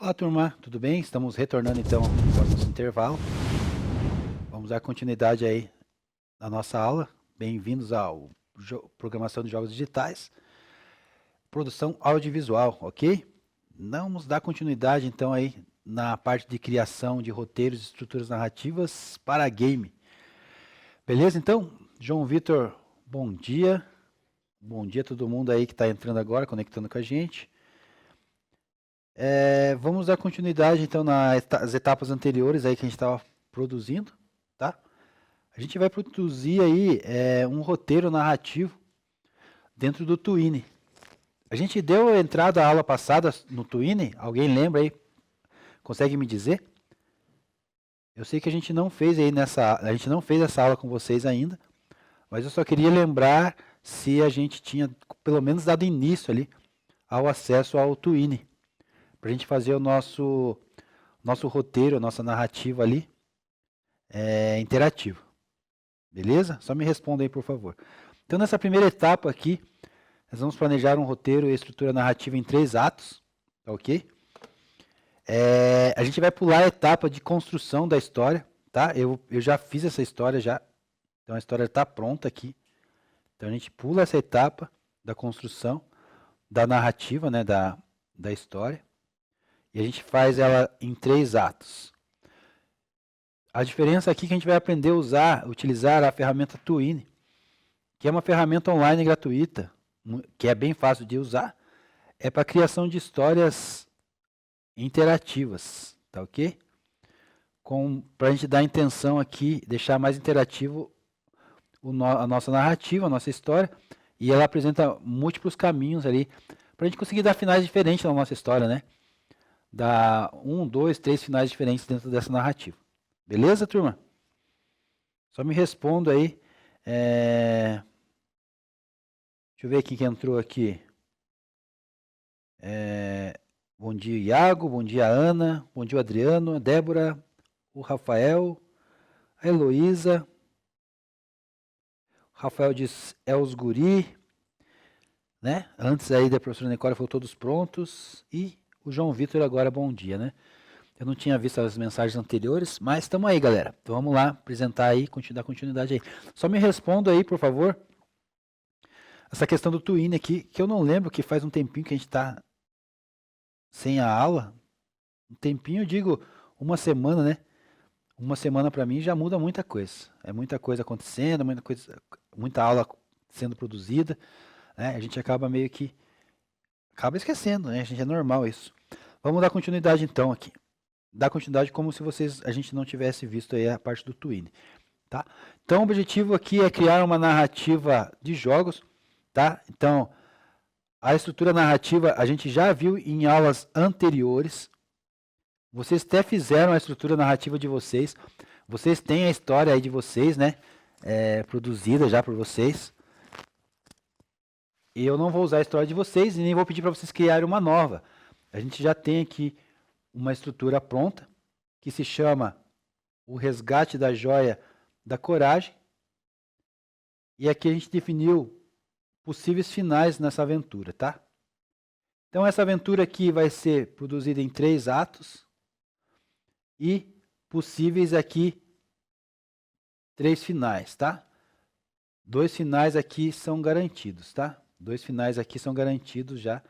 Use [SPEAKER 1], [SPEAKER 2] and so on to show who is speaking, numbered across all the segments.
[SPEAKER 1] Olá, turma, tudo bem? Estamos retornando então após nosso intervalo. Vamos dar continuidade aí na nossa aula. Bem-vindos ao Programação de Jogos Digitais, produção audiovisual, ok? Vamos dar continuidade então aí na parte de criação de roteiros e estruturas narrativas para game. Beleza? Então, João Vitor, bom dia. Bom dia a todo mundo aí que está entrando agora, conectando com a gente. Vamos dar continuidade então nas etapas anteriores aí que a gente estava produzindo, tá? A gente vai produzir aí um roteiro narrativo dentro do Twine. A gente deu entrada à aula passada no Twine, alguém lembra aí? Consegue me dizer? Eu sei que a gente não fez essa aula com vocês ainda, mas eu só queria lembrar se a gente tinha pelo menos dado início ali ao acesso ao Twine, para a gente fazer o nosso roteiro, a nossa narrativa ali interativo. Beleza? Só me responda aí, por favor. Então, nessa primeira etapa aqui, nós vamos planejar um roteiro e estrutura narrativa em 3 atos, tá ok? A gente vai pular a etapa de construção da história, tá? Eu já fiz essa história já, então a história está pronta aqui. Então, a gente pula essa etapa da construção, da narrativa, né, da história, e a gente faz ela em 3 atos. A diferença aqui é que a gente vai aprender a utilizar a ferramenta Twine, que é uma ferramenta online gratuita, que é bem fácil de usar, é para criação de histórias interativas, tá ok? Para a gente dar a intenção aqui, deixar mais interativo a nossa narrativa, a nossa história, e ela apresenta múltiplos caminhos ali, para a gente conseguir dar finais diferentes na nossa história, né? Dar 1, 2, 3 finais diferentes dentro dessa narrativa. Beleza, turma? Só me responda aí. Deixa eu ver quem que entrou aqui. Bom dia, Iago. Bom dia, Ana. Bom dia, Adriano, a Débora, o Rafael, a Heloísa. O Rafael diz, os guri. Né? Antes aí da professora Nicole falou todos prontos. E o João Vitor agora, bom dia, né? Eu não tinha visto as mensagens anteriores, mas estamos aí, galera. Então vamos lá, apresentar aí, dar continuidade aí. Só me responda aí, por favor, essa questão do Twine aqui, que eu não lembro, que faz um tempinho que a gente está sem a aula. Um tempinho, eu digo, uma semana, né? Uma semana para mim já muda muita coisa. É muita coisa acontecendo, muita aula sendo produzida, né? A gente acaba meio que acaba esquecendo, né? A gente é normal isso. Vamos dar continuidade então aqui. Dar continuidade como se a gente não tivesse visto aí a parte do Twine, tá? Então o objetivo aqui é criar uma narrativa de jogos, tá? Então a estrutura narrativa a gente já viu em aulas anteriores. Vocês até fizeram a estrutura narrativa de vocês. Vocês têm a história aí de vocês, né? Produzida já por vocês. E eu não vou usar a história de vocês e nem vou pedir para vocês criarem uma nova. A gente já tem aqui uma estrutura pronta que se chama O Resgate da Joia da Coragem. E aqui a gente definiu possíveis finais nessa aventura, tá? Então essa aventura aqui vai ser produzida em 3 atos e possíveis aqui 3 finais, tá? 2 finais aqui são garantidos, tá? 2 finais aqui são garantidos já.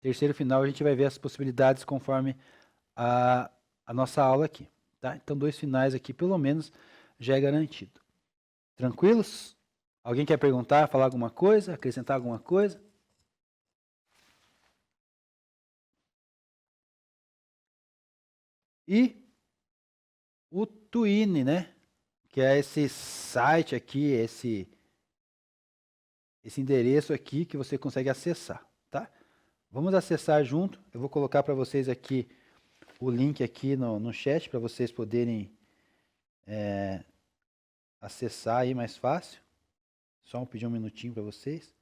[SPEAKER 1] Terceiro final a gente vai ver as possibilidades conforme a nossa aula aqui, tá? Então 2 finais aqui pelo menos já é garantido. Tranquilos? Alguém quer perguntar, falar alguma coisa, acrescentar alguma coisa? E o Twine, né? Que é esse site aqui, esse endereço aqui que você consegue acessar, tá? Vamos acessar junto. Eu vou colocar para vocês aqui o link aqui no chat para vocês poderem acessar aí mais fácil. Só pedir um minutinho para vocês.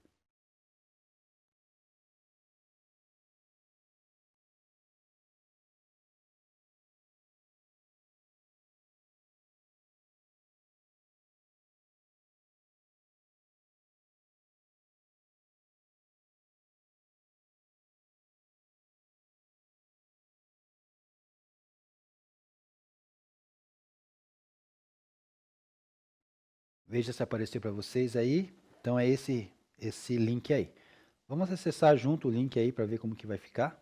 [SPEAKER 1] Veja se apareceu para vocês aí. Então é esse link aí. Vamos acessar junto o link aí para ver como que vai ficar.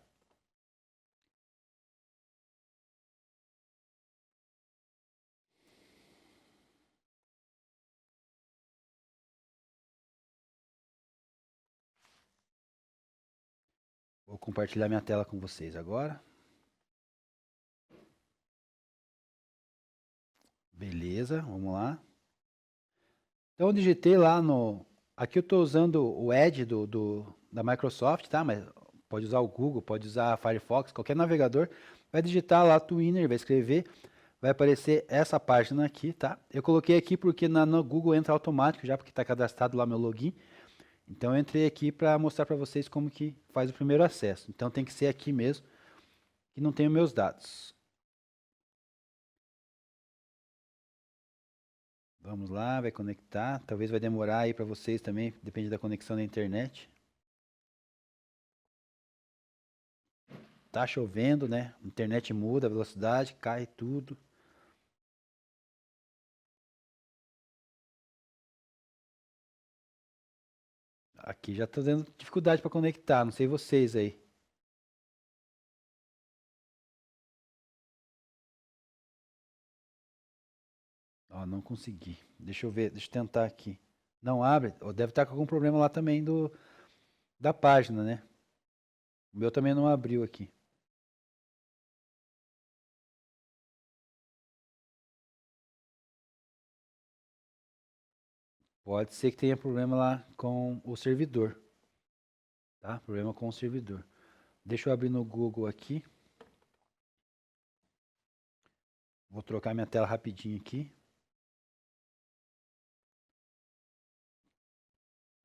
[SPEAKER 1] Vou compartilhar minha tela com vocês agora. Beleza, vamos lá. Então eu digitei lá no... Aqui eu estou usando o Edge da Microsoft, tá? Mas pode usar o Google, pode usar Firefox, qualquer navegador. Vai digitar lá Twinner, vai escrever, vai aparecer essa página aqui, tá? Eu coloquei aqui porque no Google entra automático já, porque está cadastrado lá meu login. Então eu entrei aqui para mostrar para vocês como que faz o primeiro acesso. Então tem que ser aqui mesmo, que não tem os meus dados. Vamos lá, vai conectar. Talvez vai demorar aí para vocês também, depende da conexão da internet. Tá chovendo, né? A internet muda, a velocidade cai tudo. Aqui já tô tendo dificuldade para conectar, não sei vocês aí. Ó, não consegui. Deixa eu ver, deixa eu tentar aqui. Não abre? Ó, deve estar com algum problema lá também da página, né? O meu também não abriu aqui. Pode ser que tenha problema lá com o servidor, tá? Problema com o servidor. Deixa eu abrir no Google aqui. Vou trocar minha tela rapidinho aqui.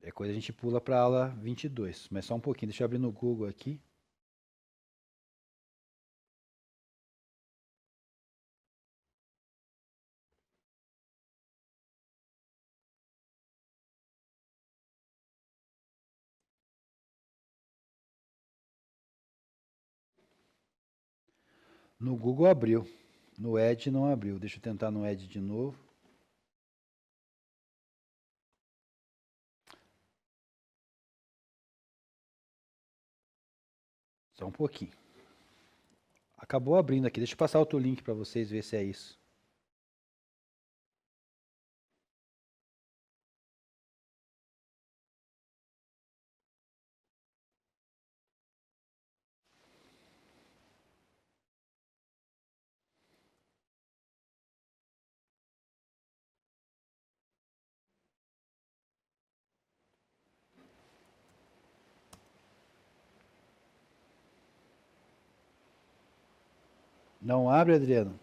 [SPEAKER 1] É coisa a gente pula para a aula 22, mas só um pouquinho. Deixa eu abrir no Google aqui. No Google abriu. No Edge não abriu. Deixa eu tentar no Edge de novo. Só um pouquinho. Acabou abrindo aqui. Deixa eu passar outro link para vocês ver se é isso. Não abre, Adriano?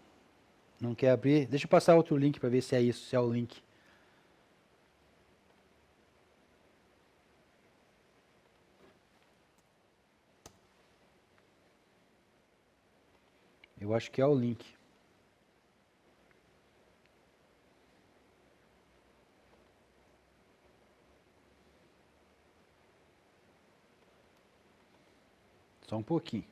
[SPEAKER 1] Não quer abrir? Deixa eu passar outro link para ver se é isso, se é o link. Eu acho que é o link. Só um pouquinho.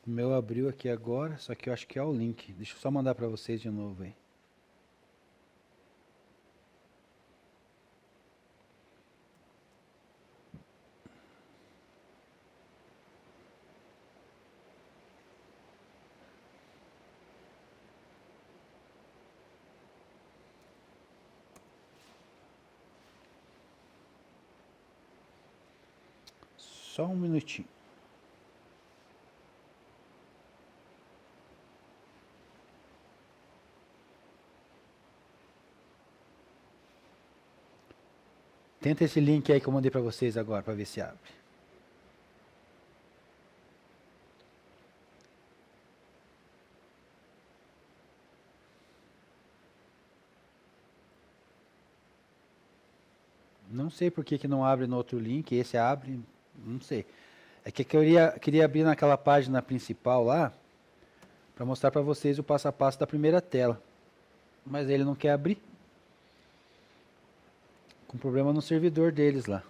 [SPEAKER 1] O meu abriu aqui agora, só que eu acho que é o link. Deixa eu só mandar para vocês de novo aí. Só um minutinho. Tenta esse link aí que eu mandei para vocês agora, para ver se abre. Não sei por que não abre no outro link, esse abre. Não sei. É que eu queria abrir naquela página principal lá, para mostrar para vocês o passo a passo da primeira tela. Mas ele não quer abrir. Com problema no servidor deles lá.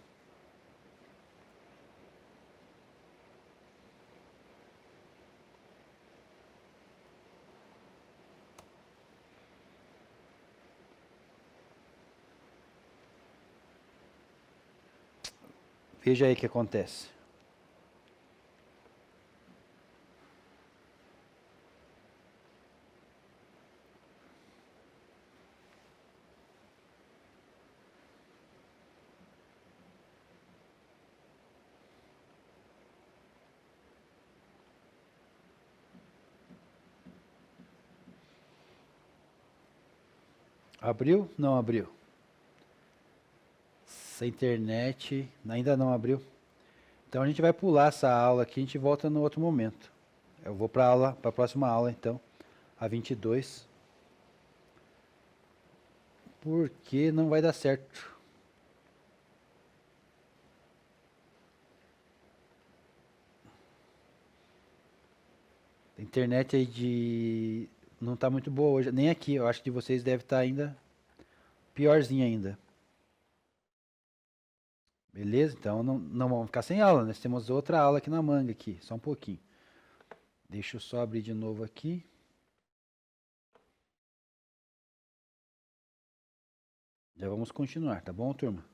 [SPEAKER 1] Veja aí o que acontece. Abriu? Não abriu. Essa internet ainda não abriu. Então a gente vai pular essa aula aqui, a gente volta no outro momento. Eu vou para a próxima aula então, a 22. Porque não vai dar certo. A internet aí não está muito boa hoje, nem aqui. Eu acho que de vocês deve estar ainda piorzinho ainda. Beleza? Então não vamos ficar sem aula. Nós temos outra aula aqui na manga aqui, só um pouquinho. Deixa eu só abrir de novo aqui. Já vamos continuar, tá bom, turma?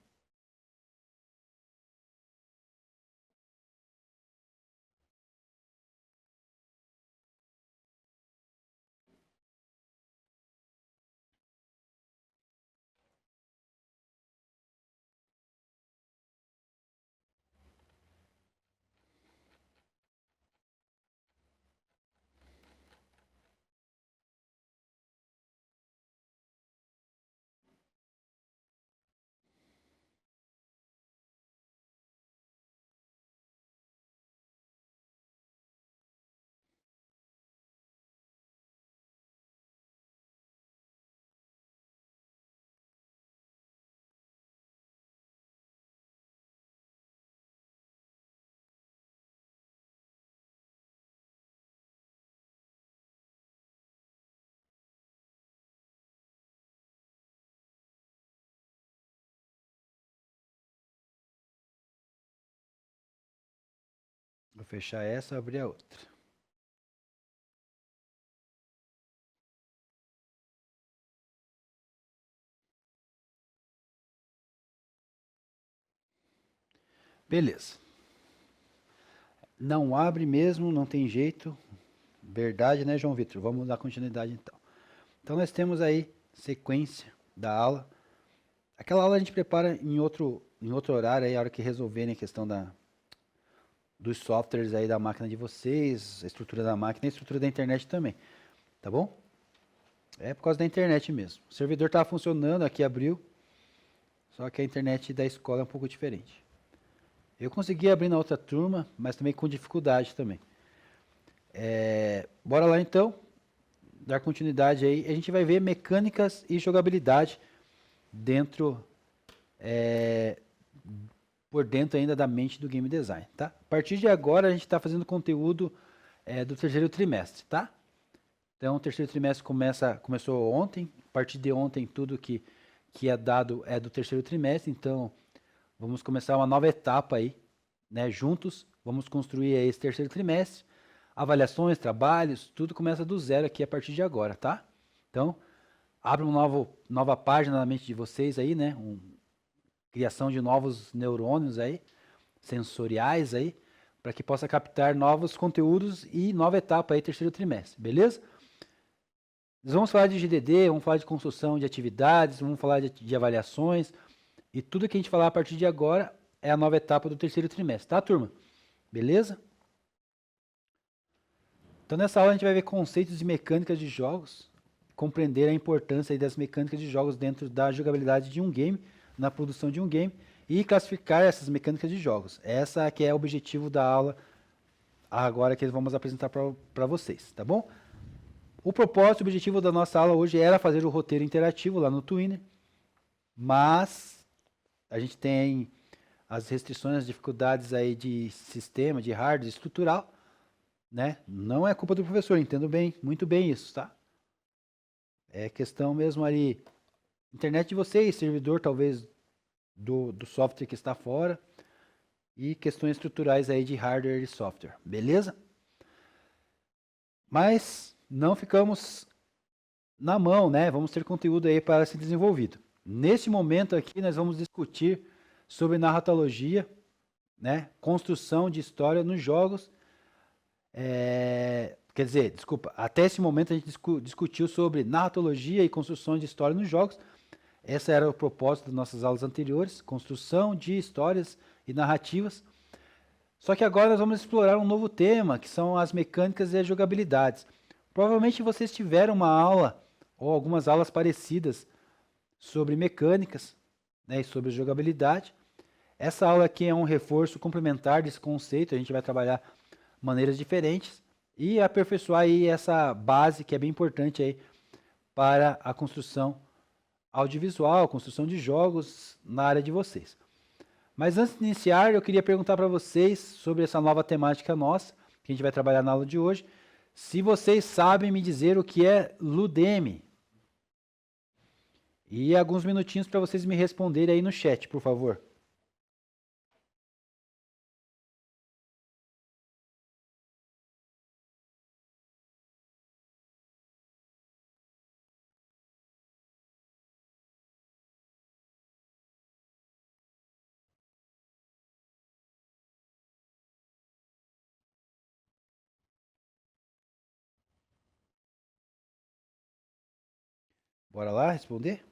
[SPEAKER 1] Vou fechar essa e abrir a outra. Beleza. Não abre mesmo, não tem jeito. Verdade, né, João Vitor? Vamos dar continuidade então. Então nós temos aí sequência da aula. Aquela aula a gente prepara em outro horário, aí, a hora que resolverem a questão dos softwares aí da máquina de vocês, a estrutura da máquina e a estrutura da internet também. Tá bom? É por causa da internet mesmo. O servidor estava funcionando, aqui abriu, só que a internet da escola é um pouco diferente. Eu consegui abrir na outra turma, mas também com dificuldade também. Bora lá então, dar continuidade aí. A gente vai ver mecânicas e jogabilidade dentro, por dentro ainda da mente do game design, tá? A partir de agora a gente está fazendo conteúdo do terceiro trimestre, tá? Então o terceiro trimestre começou ontem, a partir de ontem tudo que é dado é do terceiro trimestre, então vamos começar uma nova etapa aí, né? Juntos, vamos construir esse terceiro trimestre, avaliações, trabalhos, tudo começa do zero aqui a partir de agora, tá? Então, abre uma nova página na mente de vocês aí, né? Criação de novos neurônios aí, sensoriais aí, para que possa captar novos conteúdos e nova etapa aí, terceiro trimestre, beleza? Nós vamos falar de GDD, vamos falar de construção de atividades, vamos falar de avaliações, e tudo que a gente falar a partir de agora é a nova etapa do terceiro trimestre, tá, turma? Beleza? Então, nessa aula a gente vai ver conceitos e mecânicas de jogos, compreender a importância das mecânicas de jogos dentro da jogabilidade de um game, na produção de um game, e classificar essas mecânicas de jogos. Essa que é o objetivo da aula agora que vamos apresentar para vocês, tá bom? O propósito, o objetivo da nossa aula hoje era fazer o roteiro interativo lá no Twinner, mas a gente tem as restrições, as dificuldades aí de sistema, de hardware estrutural, né? Não é culpa do professor, entendo bem, muito bem isso, tá? É questão mesmo ali, internet de vocês, servidor talvez do software que está fora e questões estruturais aí de hardware e software, beleza? Mas não ficamos na mão, né? Vamos ter conteúdo aí para ser desenvolvido. Nesse momento aqui nós vamos discutir sobre narratologia, né? Construção de história nos jogos. Quer dizer, desculpa, até esse momento a gente discutiu sobre narratologia e construção de história nos jogos. Esse era o propósito das nossas aulas anteriores, construção de histórias e narrativas. Só que agora nós vamos explorar um novo tema, que são as mecânicas e as jogabilidades. Provavelmente vocês tiveram uma aula ou algumas aulas parecidas sobre mecânicas, né, e sobre jogabilidade. Essa aula aqui é um reforço complementar desse conceito, a gente vai trabalhar maneiras diferentes e aperfeiçoar aí essa base que é bem importante aí para a construção audiovisual, construção de jogos na área de vocês. Mas antes de iniciar, eu queria perguntar para vocês sobre essa nova temática nossa, que a gente vai trabalhar na aula de hoje, se vocês sabem me dizer o que é Ludemy. E alguns minutinhos para vocês me responderem aí no chat, por favor. Bora lá responder?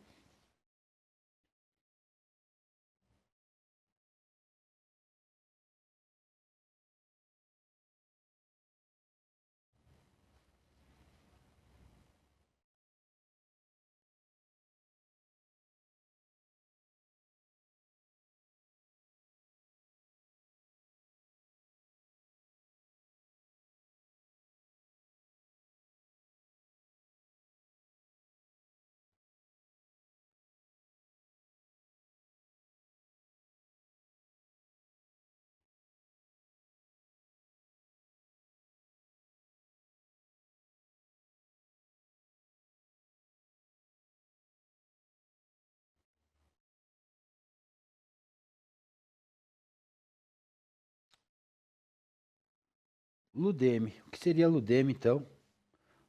[SPEAKER 1] Ludemy. O que seria Ludemy, então,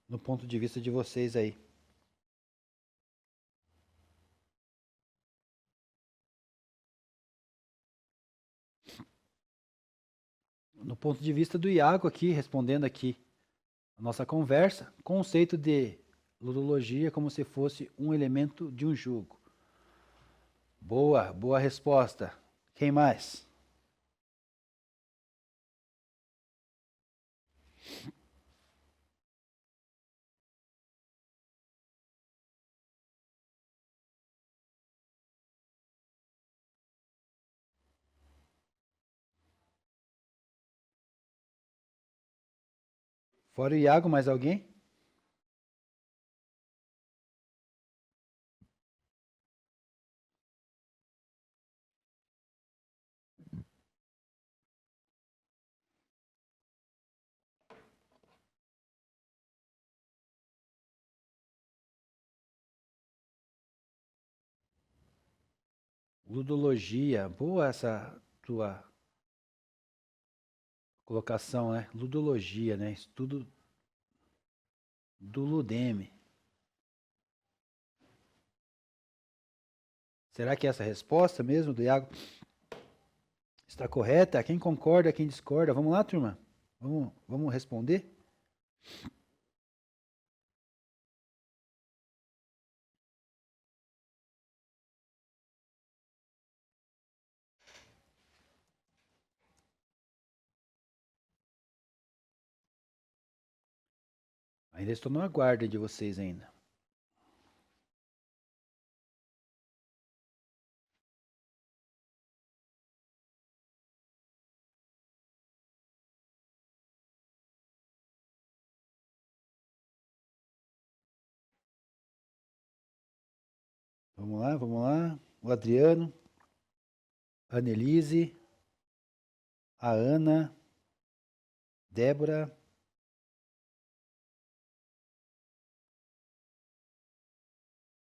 [SPEAKER 1] no ponto de vista de vocês aí? No ponto de vista do Iago aqui, respondendo aqui a nossa conversa, conceito de ludologia como se fosse um elemento de um jogo. Boa, boa resposta. Quem mais? Fora o Iago, mais alguém? Ludologia. Boa essa tua colocação, né? Ludologia, né? Estudo do Ludemy. Será que essa resposta mesmo do Iago está correta? Quem concorda, quem discorda? Vamos lá, turma? Vamos responder? Ainda estou no aguardo de vocês ainda. Vamos lá, vamos lá. O Adriano. Annelise, a Ana, Débora,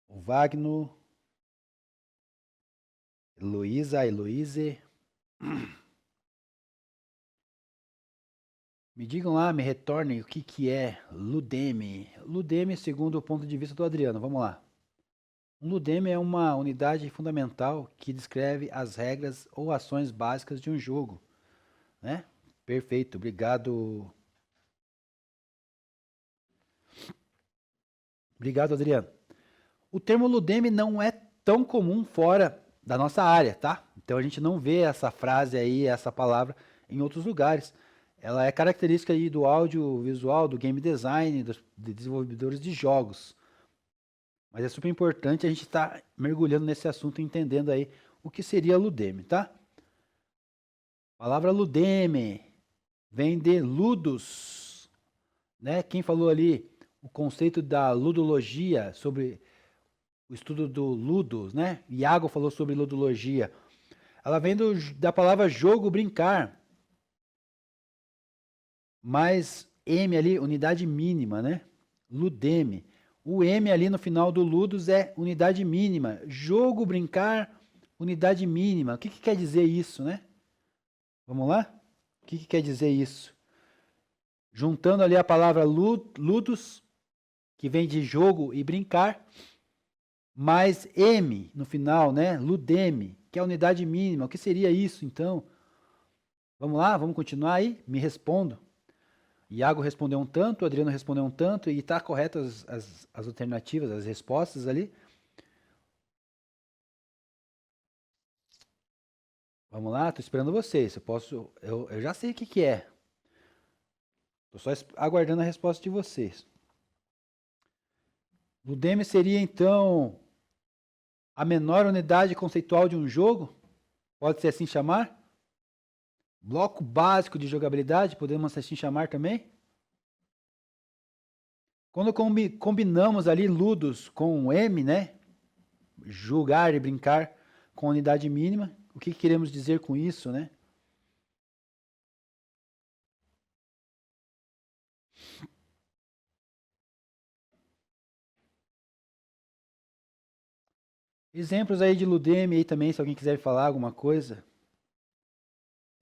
[SPEAKER 1] o Wagner, Heloísa, Heloíse. Me digam lá, me retornem o que é Ludeme. Ludeme segundo o ponto de vista do Adriano. Vamos lá. Um Ludeme é uma unidade fundamental que descreve as regras ou ações básicas de um jogo, né? Perfeito, obrigado. Obrigado, Adriano. O termo Ludeme não é tão comum fora da nossa área, tá? Então a gente não vê essa frase aí, essa palavra em outros lugares. Ela é característica aí do audiovisual, do game design, dos desenvolvedores de jogos. Mas é super importante a gente estar mergulhando nesse assunto, entendendo aí o que seria Ludeme, tá? A palavra Ludeme vem de ludus, né? Quem falou ali o conceito da ludologia, sobre o estudo do ludus, né? Iago falou sobre ludologia. Ela vem da palavra jogo, brincar. Mais M ali, unidade mínima, né? Ludeme. O M ali no final do ludus é unidade mínima. Jogo, brincar, unidade mínima. O que quer dizer isso, né? Vamos lá? O que quer dizer isso? Juntando ali a palavra ludus, que vem de jogo e brincar, mais M no final, né? Ludeme, que é a unidade mínima. O que seria isso, então? Vamos lá? Vamos continuar aí? Me respondo. Iago respondeu um tanto, Adriano respondeu um tanto, e está correto as alternativas, as respostas ali. Vamos lá, estou esperando vocês. Eu já sei o que é. Estou só aguardando a resposta de vocês. Ludeme seria, então, a menor unidade conceitual de um jogo? Pode-se assim chamar? Bloco básico de jogabilidade, podemos assim chamar também? Quando combinamos ali ludus com M, né? Jogar e brincar com unidade mínima, o que queremos dizer com isso, né? Exemplos aí de Ludeme aí também, se alguém quiser falar alguma coisa.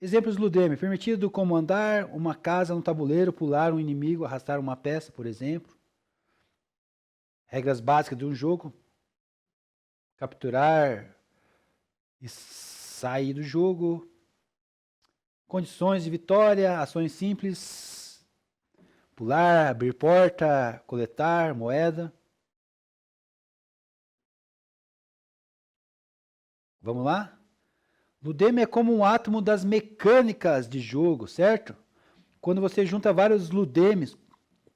[SPEAKER 1] Exemplos de Ludeme. Permitido comandar uma casa no tabuleiro, pular um inimigo, arrastar uma peça, por exemplo. Regras básicas de um jogo. Capturar e sair do jogo. Condições de vitória, ações simples. Pular, abrir porta, coletar, moeda. Vamos lá? Ludeme é como um átomo das mecânicas de jogo, certo? Quando você junta vários ludemes,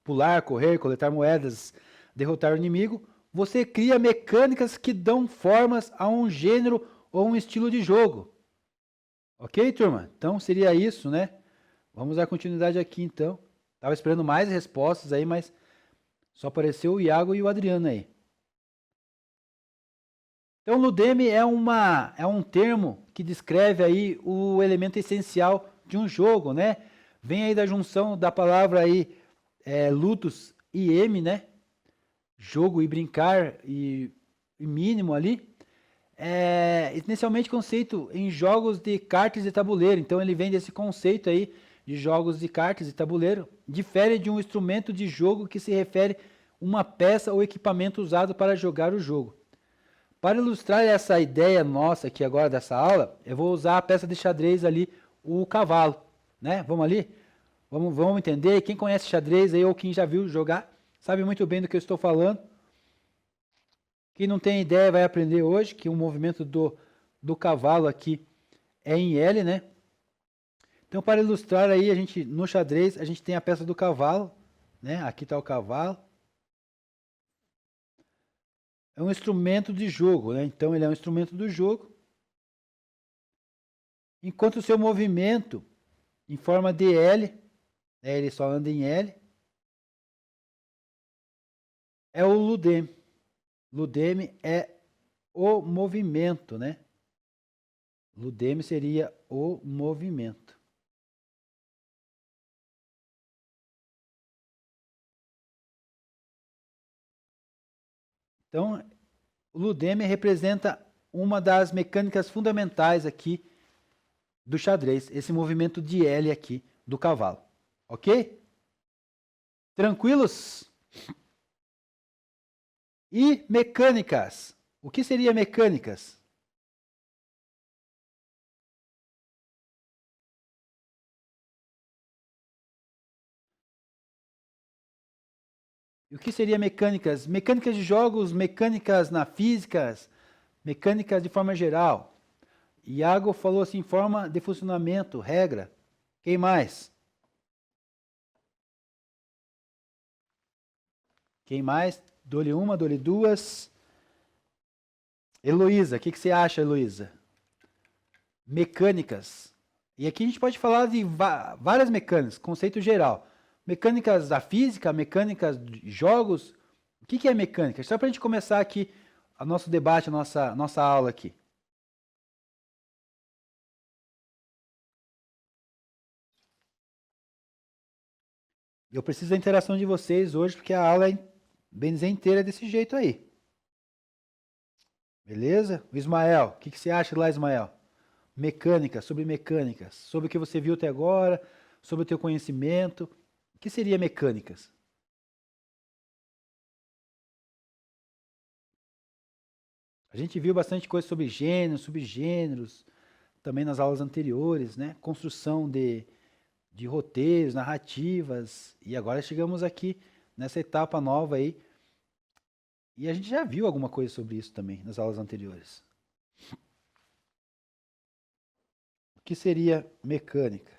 [SPEAKER 1] pular, correr, coletar moedas, derrotar o inimigo, você cria mecânicas que dão formas a um gênero ou um estilo de jogo. Ok, turma? Então seria isso, né? Vamos dar continuidade aqui então. Estava esperando mais respostas aí, mas só apareceu o Iago e o Adriano aí. Então, Ludeme é um termo que descreve aí o elemento essencial de um jogo, né? Vem aí da junção da palavra aí ludus e M, né? Jogo e brincar e mínimo ali. Inicialmente conceito em jogos de cartas e tabuleiro. Então ele vem desse conceito aí de jogos de cartas e tabuleiro. Difere de um instrumento de jogo que se refere uma peça ou equipamento usado para jogar o jogo. Para ilustrar essa ideia nossa aqui agora dessa aula, eu vou usar a peça de xadrez ali, o cavalo, né? Vamos ali? Vamos entender? Quem conhece xadrez aí ou quem já viu jogar, sabe muito bem do que eu estou falando. Quem não tem ideia vai aprender hoje que o movimento do cavalo aqui é em L, né? Então, para ilustrar aí, no xadrez, a gente tem a peça do cavalo, né? Aqui está o cavalo. É um instrumento de jogo, né? Então ele é um instrumento do jogo. Enquanto o seu movimento em forma de L, né, ele só anda em L, é o Ludeme. Ludeme é o movimento, né? Ludeme seria o movimento. Então, o Ludeme representa uma das mecânicas fundamentais aqui do xadrez, esse movimento de L aqui do cavalo. Ok? Tranquilos? E mecânicas. O que seria mecânicas? E o que seria mecânicas? Mecânicas de jogos, mecânicas na física, mecânicas de forma geral. Iago falou assim, forma de funcionamento, regra. Quem mais? Quem mais? Dou-lhe uma, dou-lhe duas. Heloísa, o que você acha, Heloísa? Mecânicas. E aqui a gente pode falar de várias mecânicas, conceito geral. Mecânicas da física, mecânicas de jogos. O que é mecânica? Só para a gente começar aqui o nosso debate, a nossa aula aqui. Eu preciso da interação de vocês hoje, porque a aula é, bem dizer, inteira desse jeito aí. Beleza? O Ismael, o que você acha lá, Ismael? Mecânica, sobre mecânicas, sobre o que você viu até agora, sobre o teu conhecimento. O que seria mecânicas? A gente viu bastante coisa sobre gêneros, subgêneros, também nas aulas anteriores, né? Construção de roteiros, narrativas, e agora chegamos aqui nessa etapa nova aí. E a gente já viu alguma coisa sobre isso também nas aulas anteriores. O que seria mecânica?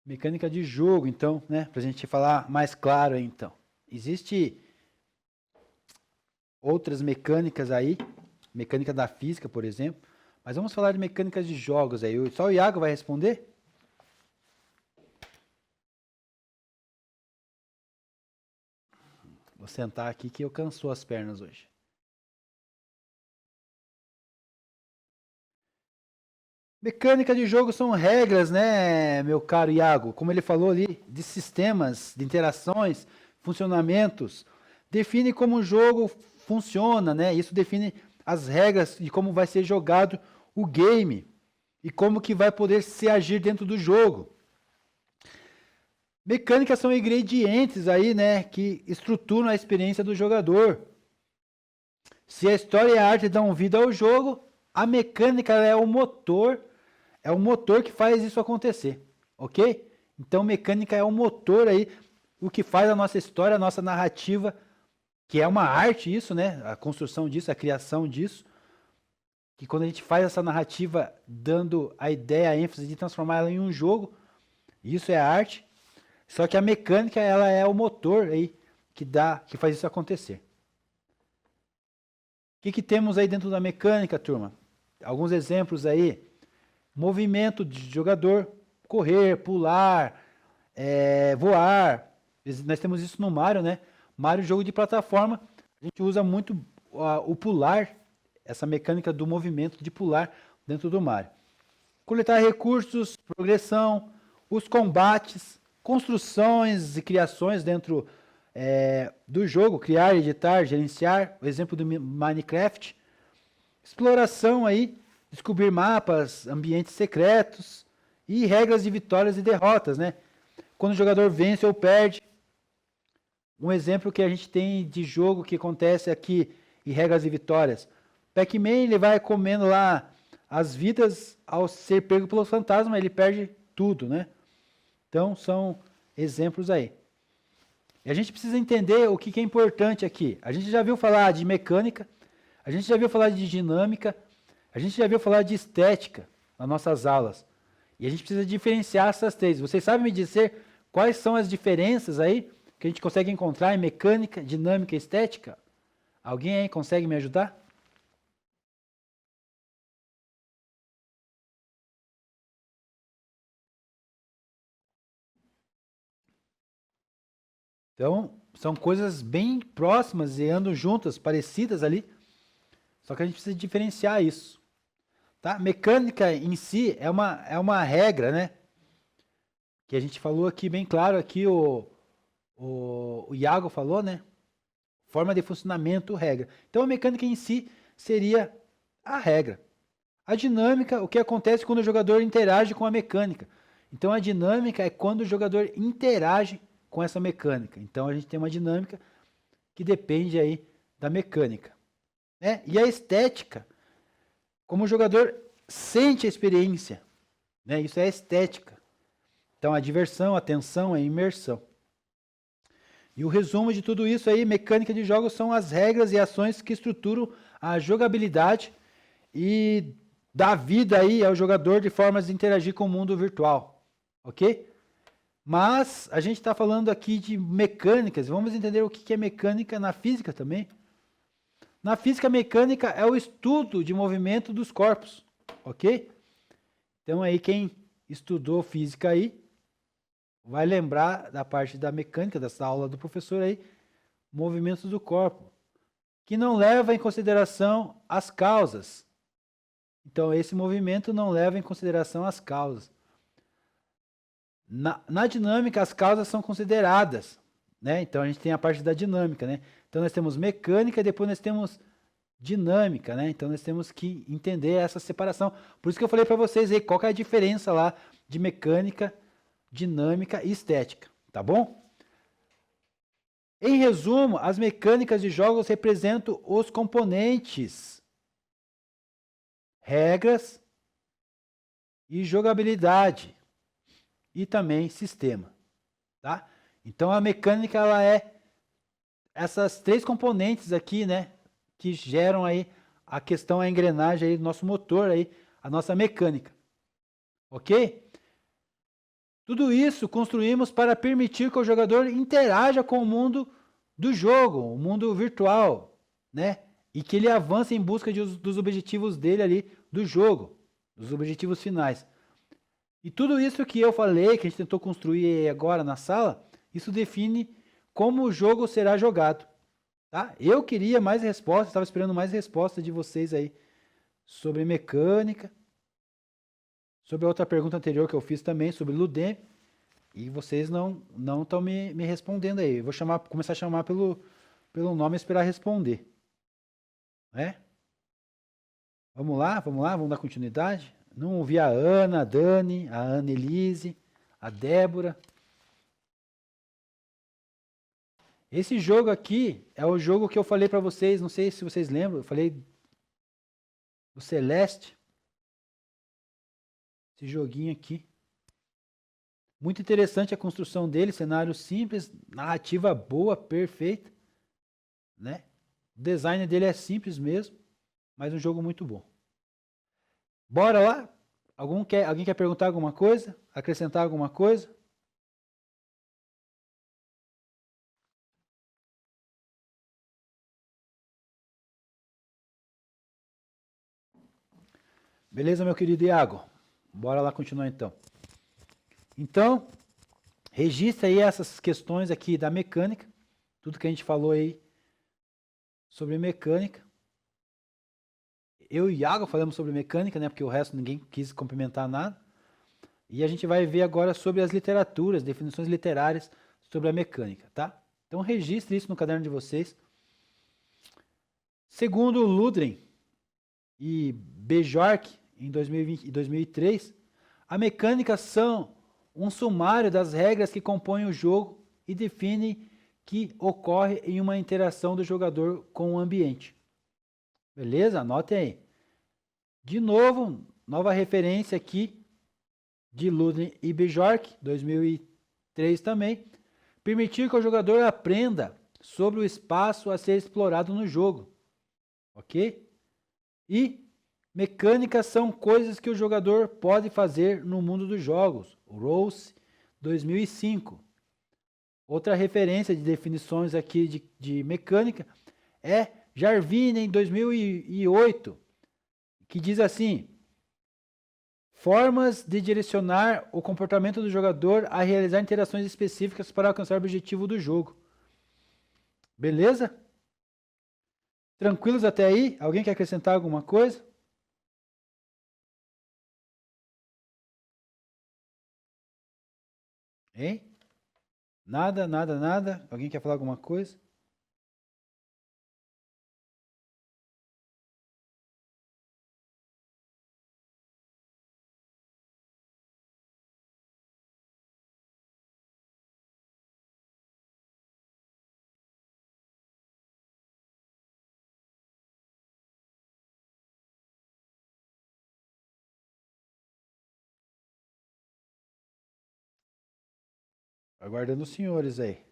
[SPEAKER 1] Mecânica de jogo, então, né? Para a gente falar mais claro aí, então. Existe outras mecânicas aí, mecânica da física, por exemplo, mas vamos falar de mecânicas de jogos aí. Só o Iago vai responder? Vou sentar aqui que eu cansou as pernas hoje. Mecânica de jogo são regras, né, meu caro Iago? Como ele falou ali, de sistemas, de interações, funcionamentos. Define como o jogo funciona, né? Isso define as regras de como vai ser jogado o game e como que vai poder se agir dentro do jogo. Mecânicas são ingredientes aí, né, que estruturam a experiência do jogador. Se a história e a arte dão vida ao jogo, a mecânica é o motor que faz isso acontecer, ok? Então, mecânica é o motor aí, o que faz a nossa história, a nossa narrativa, que é uma arte isso, né? A construção disso, a criação disso, que quando a gente faz essa narrativa dando a ideia, a ênfase de transformar ela em um jogo, isso é arte. Só que a mecânica, ela é o motor aí que faz isso acontecer. O que temos aí dentro da mecânica, turma? Alguns exemplos aí. Movimento de jogador, correr, pular, voar. Nós temos isso no Mario, né? Mario, jogo de plataforma, a gente usa muito o pular, essa mecânica do movimento de pular dentro do Mario. Coletar recursos, progressão, os combates, construções e criações dentro do jogo, criar, editar, gerenciar, o exemplo do Minecraft. Exploração aí, descobrir mapas, ambientes secretos e regras de vitórias e derrotas, né? Quando o jogador vence ou perde. Um exemplo que a gente tem de jogo que acontece aqui em regras e vitórias. Pac-Man, ele vai comendo lá as vidas, ao ser pego pelo fantasma, ele perde tudo, né? Então, são exemplos aí. E a gente precisa entender o que é importante aqui. A gente já viu falar de mecânica, a gente já viu falar de dinâmica, a gente já viu falar de estética nas nossas aulas. E a gente precisa diferenciar essas três. Vocês sabem me dizer quais são as diferenças aí que a gente consegue encontrar em mecânica, dinâmica e estética? Alguém aí consegue me ajudar? Então, são coisas bem próximas e andam juntas, parecidas ali. Só que a gente precisa diferenciar isso. Tá? Mecânica em si é uma regra, né? Que a gente falou aqui bem claro, aqui o Iago falou, né? Forma de funcionamento, regra. Então a mecânica em si seria a regra. A dinâmica, o que acontece quando o jogador interage com a mecânica. Então a dinâmica é quando o jogador interage com essa mecânica. Então a gente tem uma dinâmica que depende aí da mecânica. Né? E a estética, como o jogador sente a experiência. Né? Isso é a estética. Então a diversão, a tensão, a imersão. E o resumo de tudo isso aí, mecânica de jogos, são as regras e ações que estruturam a jogabilidade e dá vida aí ao jogador de formas de interagir com o mundo virtual, ok? Mas a gente está falando aqui de mecânicas, vamos entender o que é mecânica na física também. Na física, mecânica é o estudo de movimento dos corpos, ok? Então aí quem estudou física aí, vai lembrar da parte da mecânica, dessa aula do professor aí, movimentos do corpo, que não leva em consideração as causas. Então, esse movimento não leva em consideração as causas. Na dinâmica, as causas são consideradas, né? Então, a gente tem a parte da dinâmica, né? Então, nós temos mecânica e depois nós temos dinâmica, né? Então, nós temos que entender essa separação. Por isso que eu falei para vocês aí, qual que é a diferença lá de mecânica, dinâmica e estética, tá bom? Em resumo, as mecânicas de jogos representam os componentes, regras e jogabilidade e também sistema, tá? Então a mecânica ela é essas três componentes aqui, né, que geram aí a questão, a engrenagem aí do nosso motor aí, a nossa mecânica. OK? Tudo isso construímos para permitir que o jogador interaja com o mundo do jogo, o mundo virtual, né? E que ele avance em busca dos objetivos dele ali do jogo, dos objetivos finais. E tudo isso que eu falei, que a gente tentou construir agora na sala, isso define como o jogo será jogado, tá? Eu queria mais respostas, estava esperando mais respostas de vocês aí sobre mecânica, sobre a outra pergunta anterior que eu fiz também, sobre Ludem, e vocês não estão me respondendo aí. Eu vou começar a chamar pelo nome e esperar responder. Né? Vamos lá, vamos dar continuidade. Não ouvi a Ana, a Dani, a Ana Elise, a Débora. Esse jogo aqui é o jogo que eu falei para vocês, não sei se vocês lembram, eu falei do Celeste. Esse joguinho aqui. Muito interessante a construção dele, cenário simples, narrativa boa, perfeita, né? O design dele é simples mesmo, mas um jogo muito bom. Bora lá? Alguém quer perguntar alguma coisa? Acrescentar alguma coisa? Beleza, meu querido Iago? Bora lá continuar então. Então, registra aí essas questões aqui da mecânica, tudo que a gente falou aí sobre mecânica. Eu e o Iago falamos sobre mecânica, né? Porque o resto ninguém quis complementar nada. E a gente vai ver agora sobre as literaturas, definições literárias sobre a mecânica, tá? Então registre isso no caderno de vocês. Segundo Ludren e Bjork, em 2020 e 2003, a mecânica são um sumário das regras que compõem o jogo e define que ocorre em uma interação do jogador com o ambiente. Beleza? Anotem aí. De novo, nova referência aqui de Ludwig e Bjork, 2003 também. Permitir que o jogador aprenda sobre o espaço a ser explorado no jogo. Ok? E mecânicas são coisas que o jogador pode fazer no mundo dos jogos. Rose, 2005. Outra referência de definições aqui de mecânica é Jarvine, em 2008, que diz assim: formas de direcionar o comportamento do jogador a realizar interações específicas para alcançar o objetivo do jogo. Beleza? Tranquilos até aí? Alguém quer acrescentar alguma coisa? Hein? Nada, nada, nada. Alguém quer falar alguma coisa? Aguardando os senhores aí.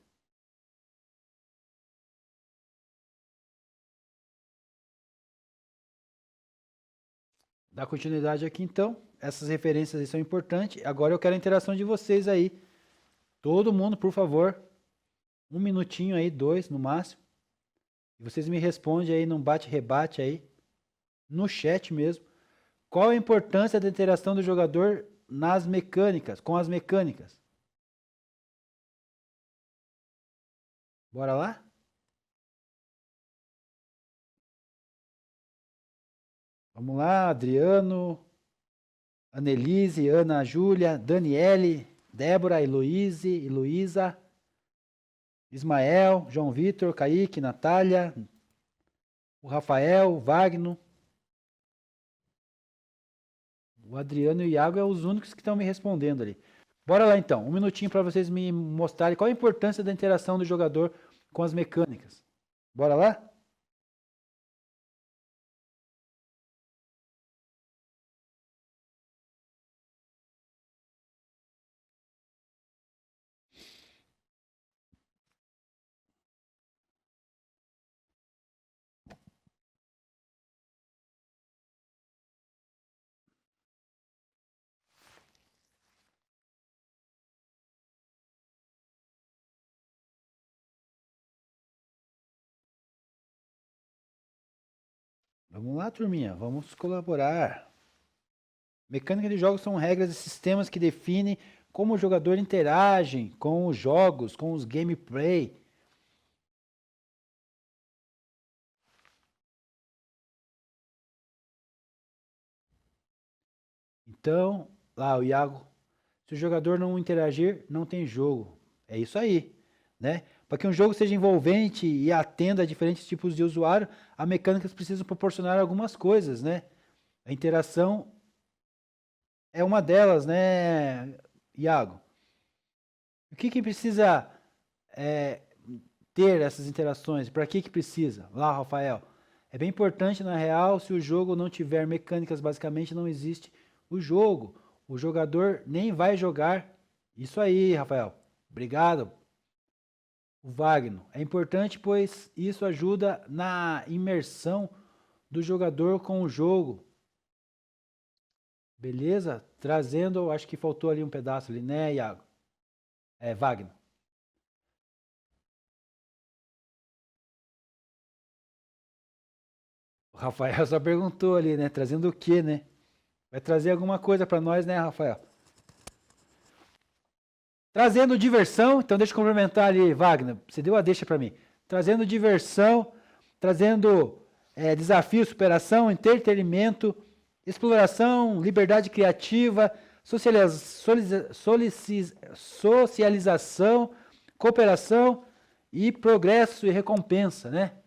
[SPEAKER 1] Dá continuidade aqui então. Essas referências aí são importantes. Agora eu quero a interação de vocês aí. Todo mundo, por favor. 1 minutinho aí, 2 no máximo. E vocês me respondem aí num bate-rebate aí. No chat mesmo. Qual a importância da interação do jogador nas mecânicas, com as mecânicas? Bora lá? Vamos lá, Adriano, Annelise, Ana Júlia, Daniele, Débora, Heloíse, Heloísa, Ismael, João Vitor, Kaique, Natália, o Rafael, o Wagner. O Adriano e o Iago é os únicos que estão me respondendo ali. Bora lá então, 1 minutinho para vocês me mostrarem qual a importância da interação do jogador com as mecânicas. Bora lá? Vamos lá, turminha, vamos colaborar. Mecânica de jogos são regras e sistemas que definem como o jogador interage com os jogos, com os gameplay. Então, lá o Iago, se o jogador não interagir, não tem jogo. É isso aí, né? Para que um jogo seja envolvente e atenda a diferentes tipos de usuário, a mecânicas precisam proporcionar algumas coisas, né? A interação é uma delas, né, Iago? O que precisa ter essas interações? Para que precisa? Lá, Rafael. É bem importante, na real, se o jogo não tiver mecânicas, basicamente não existe o jogo. O jogador nem vai jogar. Isso aí, Rafael. Obrigado. O Wagner. É importante, pois isso ajuda na imersão do jogador com o jogo. Beleza? Trazendo, acho que faltou ali um pedaço ali, né, Iago? Wagner. O Rafael só perguntou ali, né? Trazendo o quê, né? Vai trazer alguma coisa para nós, né, Rafael? Trazendo diversão, então deixa eu complementar ali, Wagner, você deu a deixa para mim. Trazendo diversão, trazendo desafio, superação, entretenimento, exploração, liberdade criativa, socialização, cooperação e progresso e recompensa, né?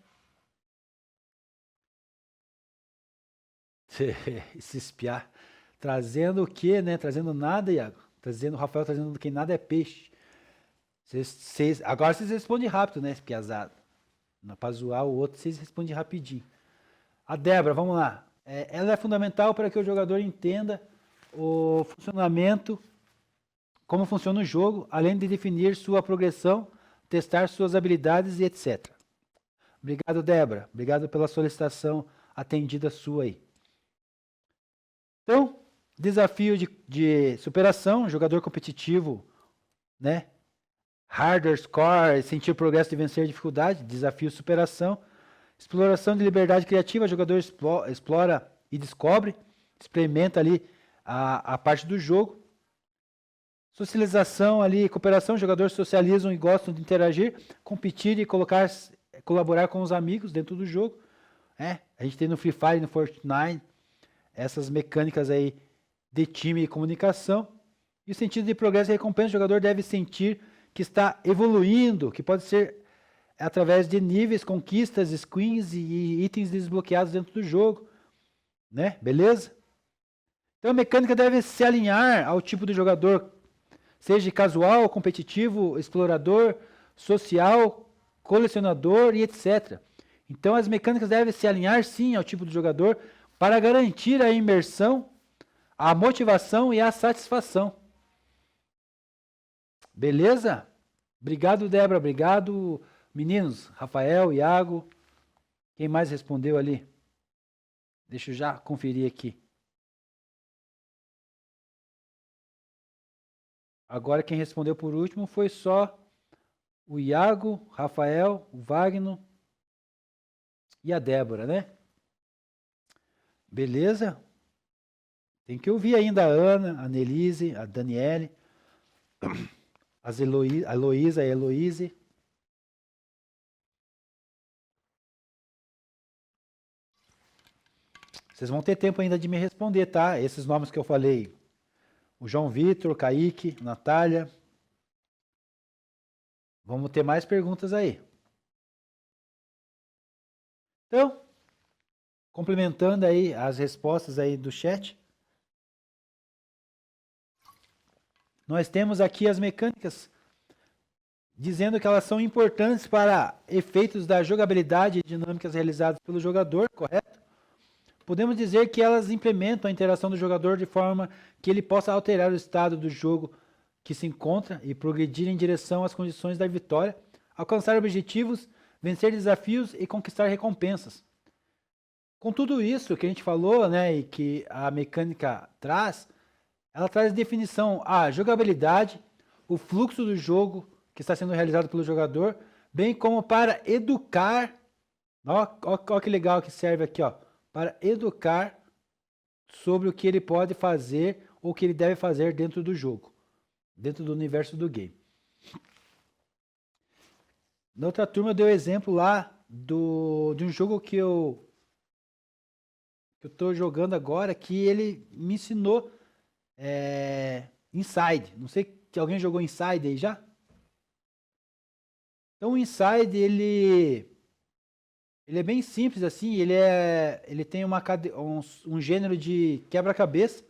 [SPEAKER 1] Se espiar. Trazendo o quê, né? Trazendo nada, Iago. Trazendo o Rafael, trazendo que nada é peixe. Agora vocês respondem rápido, né? Piazada. Para zoar o outro, vocês respondem rapidinho. A Débora, vamos lá. Ela é fundamental para que o jogador entenda o funcionamento, como funciona o jogo, além de definir sua progressão, testar suas habilidades e etc. Obrigado, Débora. Obrigado pela solicitação atendida sua aí. Então, desafio de superação, jogador competitivo, né? Harder score, sentir progresso de vencer dificuldade, desafio superação. Exploração de liberdade criativa, jogador explora e descobre, experimenta ali a parte do jogo. Socialização ali, cooperação, jogadores socializam e gostam de interagir, competir e colocar colaborar com os amigos dentro do jogo. A gente tem no Free Fire, no Fortnite, essas mecânicas aí de time e comunicação. E o sentido de progresso e recompensa, o jogador deve sentir que está evoluindo, que pode ser através de níveis, conquistas, skins e itens desbloqueados dentro do jogo, né? Beleza? Então a mecânica deve se alinhar ao tipo de jogador, seja casual, competitivo, explorador, social, colecionador e etc. Então as mecânicas devem se alinhar sim ao tipo de jogador para garantir a imersão, a motivação e a satisfação. Beleza? Obrigado, Débora. Obrigado, meninos. Rafael, Iago. Quem mais respondeu ali? Deixa eu já conferir aqui. Agora quem respondeu por último foi só o Iago, Rafael, o Wagner e a Débora, né? Beleza? Tem que ouvir ainda a Ana, a Nelise, a Daniele, a Heloísa, a Heloíse. Vocês vão ter tempo ainda de me responder, tá? Esses nomes que eu falei. O João Vitor, Kaique, Natália. Vamos ter mais perguntas aí. Então, complementando aí as respostas aí do chat. Nós temos aqui as mecânicas dizendo que elas são importantes para efeitos da jogabilidade e dinâmicas realizadas pelo jogador, correto? Podemos dizer que elas implementam a interação do jogador de forma que ele possa alterar o estado do jogo que se encontra e progredir em direção às condições da vitória, alcançar objetivos, vencer desafios e conquistar recompensas. Com tudo isso que a gente falou, né, e que a mecânica traz, ela traz definição a jogabilidade, o fluxo do jogo que está sendo realizado pelo jogador, bem como para educar, ó que legal que serve aqui, ó, para educar sobre o que ele pode fazer ou o que ele deve fazer dentro do jogo, dentro do universo do game. Na outra turma eu dei o exemplo lá de um jogo que eu estou jogando agora, que ele me ensinou Inside. Não sei se alguém jogou Inside aí já? Então o Inside, ele é bem simples assim, ele tem um gênero de quebra-cabeça.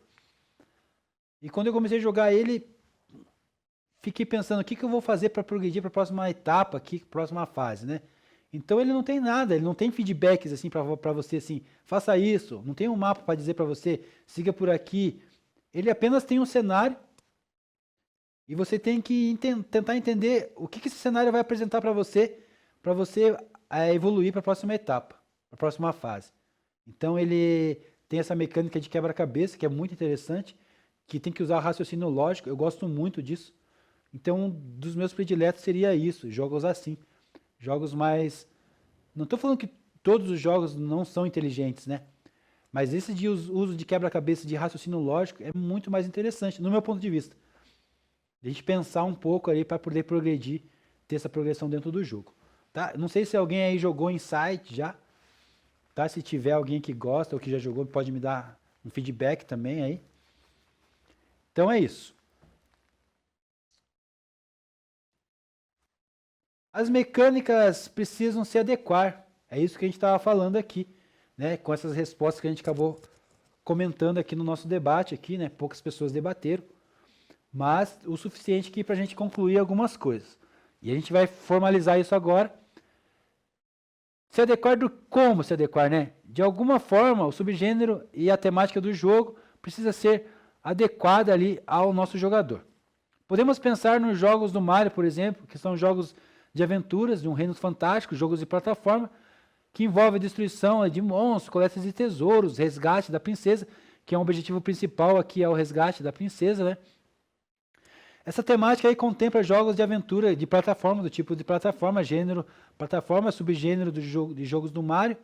[SPEAKER 1] E quando eu comecei a jogar ele, fiquei pensando o que eu vou fazer para progredir para a próxima etapa, próxima fase, né? Então ele não tem nada, ele não tem feedbacks assim para você assim, faça isso, não tem um mapa para dizer para você, siga por aqui. Ele apenas tem um cenário e você tem que tentar entender o que esse cenário vai apresentar para você evoluir para a próxima etapa, para a próxima fase. Então ele tem essa mecânica de quebra-cabeça que é muito interessante, que tem que usar raciocínio lógico, eu gosto muito disso. Então um dos meus prediletos seria isso, jogos assim. Jogos mais... Não estou falando que todos os jogos não são inteligentes, né? Mas esse de uso de quebra-cabeça de raciocínio lógico é muito mais interessante, no meu ponto de vista. A gente pensar um pouco aí para poder progredir, ter essa progressão dentro do jogo. Tá? Não sei se alguém aí jogou Inside já. Tá? Se tiver alguém que gosta ou que já jogou, pode me dar um feedback também aí. Então é isso. As mecânicas precisam se adequar. É isso que a gente estava falando aqui, né? Com essas respostas que a gente acabou comentando aqui no nosso debate aqui, né? Poucas pessoas debateram, mas o suficiente aqui para a gente concluir algumas coisas. E a gente vai formalizar isso agora. Se adequar como se adequar, né? De alguma forma, o subgênero e a temática do jogo precisa ser adequada ali ao nosso jogador. Podemos pensar nos jogos do Mario, por exemplo, que são jogos de aventuras, de um reino fantástico, jogos de plataforma, que envolve a destruição de monstros, coleta de tesouros, resgate da princesa, que é um objetivo principal aqui, é o resgate da princesa, né? Essa temática aí contempla jogos de aventura de plataforma, do tipo de plataforma, gênero, plataforma, subgênero de jogos do Mario.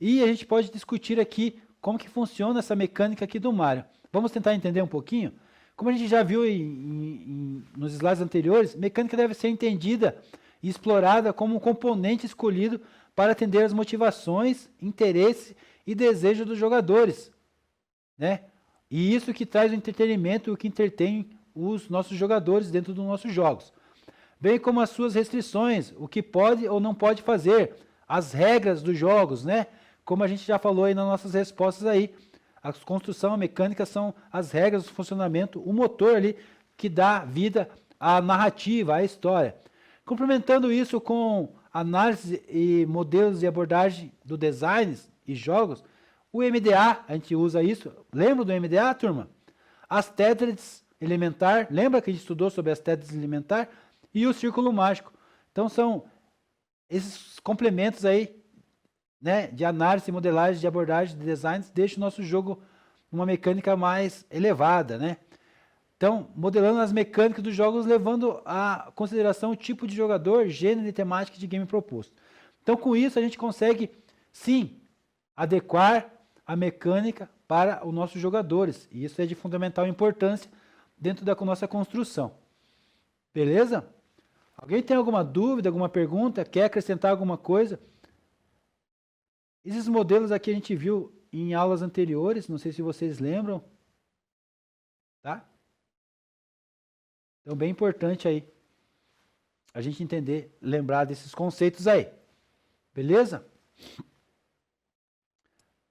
[SPEAKER 1] E a gente pode discutir aqui como que funciona essa mecânica aqui do Mario. Vamos tentar entender um pouquinho? Como a gente já viu nos slides anteriores, mecânica deve ser entendida e explorada como um componente escolhido para atender às motivações, interesses e desejos dos jogadores, né? E isso que traz o entretenimento, o que entretém os nossos jogadores dentro dos nossos jogos. Bem como as suas restrições, o que pode ou não pode fazer, as regras dos jogos, né? Como a gente já falou aí nas nossas respostas aí, a construção, a mecânica são as regras do funcionamento, o motor ali que dá vida à narrativa, à história. Complementando isso com análise e modelos de abordagem do design e jogos, o MDA, a gente usa isso. Lembra do MDA, turma? As tétrades elementar, lembra que a gente estudou sobre as tétrades elementar? E o círculo mágico. Então são esses complementos aí, né, de análise, modelagem, de abordagem, de design, deixa o nosso jogo uma mecânica mais elevada, né? Então, modelando as mecânicas dos jogos, levando a consideração o tipo de jogador, gênero e temática de game proposto. Então, com isso, a gente consegue, sim, adequar a mecânica para os nossos jogadores. E isso é de fundamental importância dentro da nossa construção. Beleza? Alguém tem alguma dúvida, alguma pergunta? Quer acrescentar alguma coisa? Esses modelos aqui a gente viu em aulas anteriores, não sei se vocês lembram. Tá? Então, bem importante aí a gente entender, lembrar desses conceitos aí. Beleza?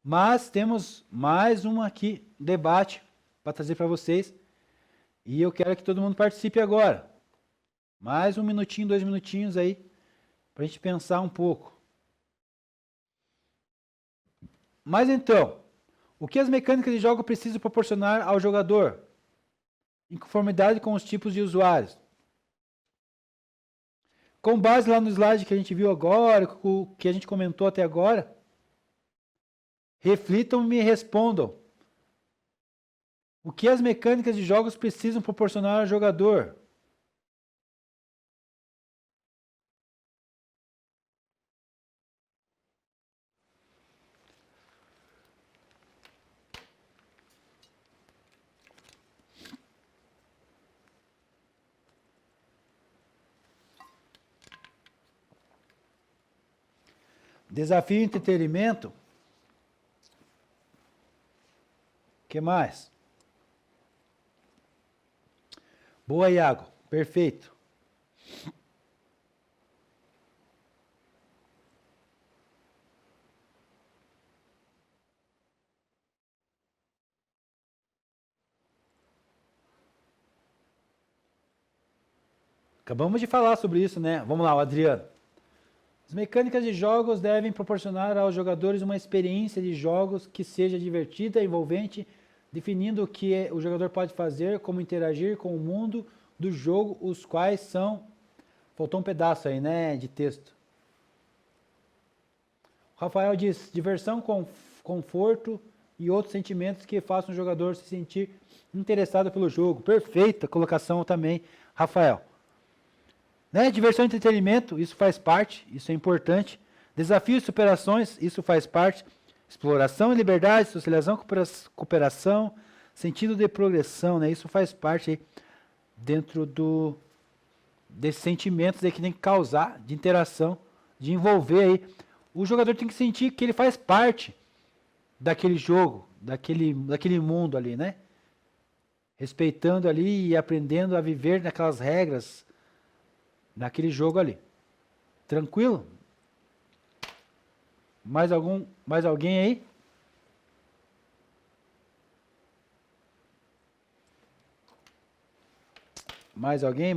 [SPEAKER 1] Mas temos mais um aqui, debate, para trazer para vocês. E eu quero que todo mundo participe agora. Mais um minutinho, 2 minutinhos aí, para a gente pensar um pouco. Mas então, o que as mecânicas de jogo precisam proporcionar ao jogador? Em conformidade com os tipos de usuários. Com base lá no slide que a gente viu agora, que a gente comentou até agora, reflitam e me respondam. O que as mecânicas de jogos precisam proporcionar ao jogador? Desafio e entretenimento. O que mais? Boa, Iago. Perfeito. Acabamos de falar sobre isso, né? Vamos lá, Adriano. As mecânicas de jogos devem proporcionar aos jogadores uma experiência de jogos que seja divertida, envolvente, definindo o que o jogador pode fazer, como interagir com o mundo do jogo, os quais são... Faltou um pedaço aí, né, de texto. O Rafael diz, diversão, conforto e outros sentimentos que façam o jogador se sentir interessado pelo jogo. Perfeita colocação também, Rafael. Né? Diversão e entretenimento, isso faz parte, isso é importante. Desafios e superações, isso faz parte. Exploração e liberdade, socialização, cooperação, sentido de progressão, né? Isso faz parte aí dentro desses sentimentos aí que tem que causar, de interação, de envolver aí. O jogador tem que sentir que ele faz parte daquele jogo, daquele mundo ali, né? Respeitando ali e aprendendo a viver naquelas regras, naquele jogo ali. Tranquilo? Mais alguém aí? Mais alguém?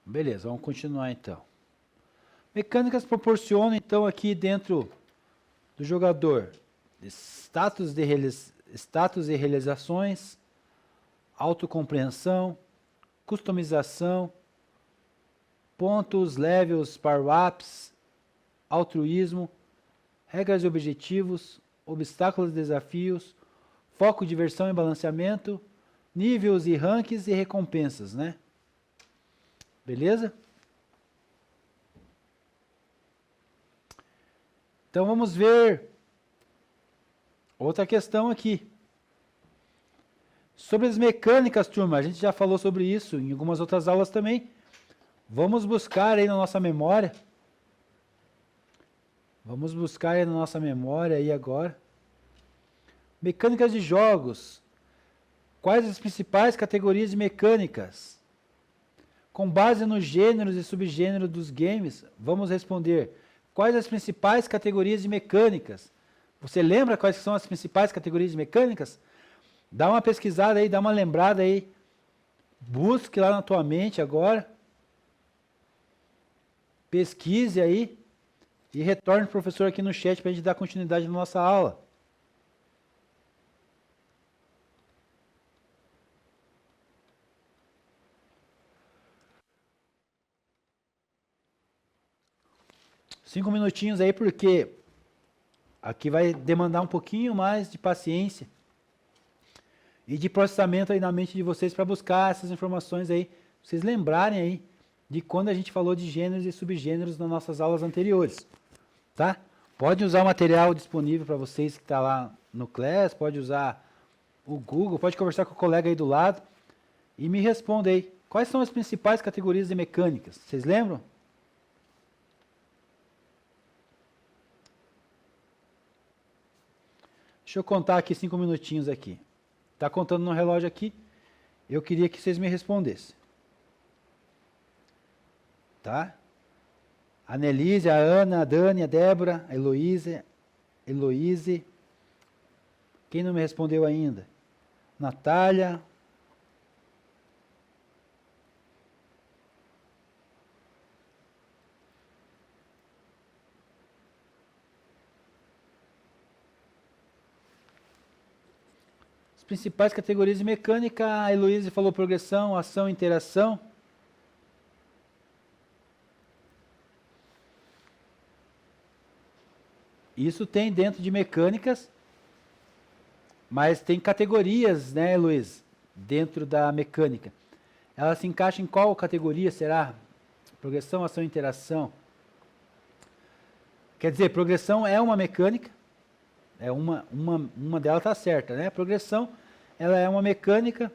[SPEAKER 1] Beleza, vamos continuar então. Mecânicas proporcionam então aqui dentro do jogador status e realizações, autocompreensão, customização, pontos, levels, power-ups, altruísmo, regras e objetivos, obstáculos e desafios, foco, diversão e balanceamento, níveis e rankings e recompensas, né? Beleza? Então vamos ver outra questão aqui. Sobre as mecânicas, turma, a gente já falou sobre isso em algumas outras aulas também. Vamos buscar aí na nossa memória. Vamos buscar aí na nossa memória aí agora. Mecânicas de jogos. Quais as principais categorias de mecânicas? Com base nos gêneros e subgêneros dos games, vamos responder. Quais as principais categorias de mecânicas? Você lembra quais são as principais categorias de mecânicas? Dá uma pesquisada aí, dá uma lembrada aí. Busque lá na tua mente agora. Pesquise aí. E retorne o professor aqui no chat para a gente dar continuidade na nossa aula. Cinco minutinhos aí, porque aqui vai demandar um pouquinho mais de paciência e de processamento aí na mente de vocês para buscar essas informações aí, vocês lembrarem aí de quando a gente falou de gêneros e subgêneros nas nossas aulas anteriores, tá? Pode usar o material disponível para vocês que está lá no Class, pode usar o Google, pode conversar com o colega aí do lado e me responda aí, quais são as principais categorias de mecânicas? Vocês lembram? Deixa eu contar aqui 5 minutinhos aqui. Tá contando no relógio aqui. Eu queria que vocês me respondessem. Tá? A Nelise, a Ana, a Dani, a Débora, a Heloíse. Quem não me respondeu ainda? Natália. As principais categorias de mecânica, a Heloíse falou progressão, ação, interação. Isso tem dentro de mecânicas, mas tem categorias, né, Luiz, dentro da mecânica. Ela se encaixa em qual categoria será? Progressão, ação, interação. Quer dizer, progressão é uma mecânica, é uma delas está certa, né? Progressão, ela é uma mecânica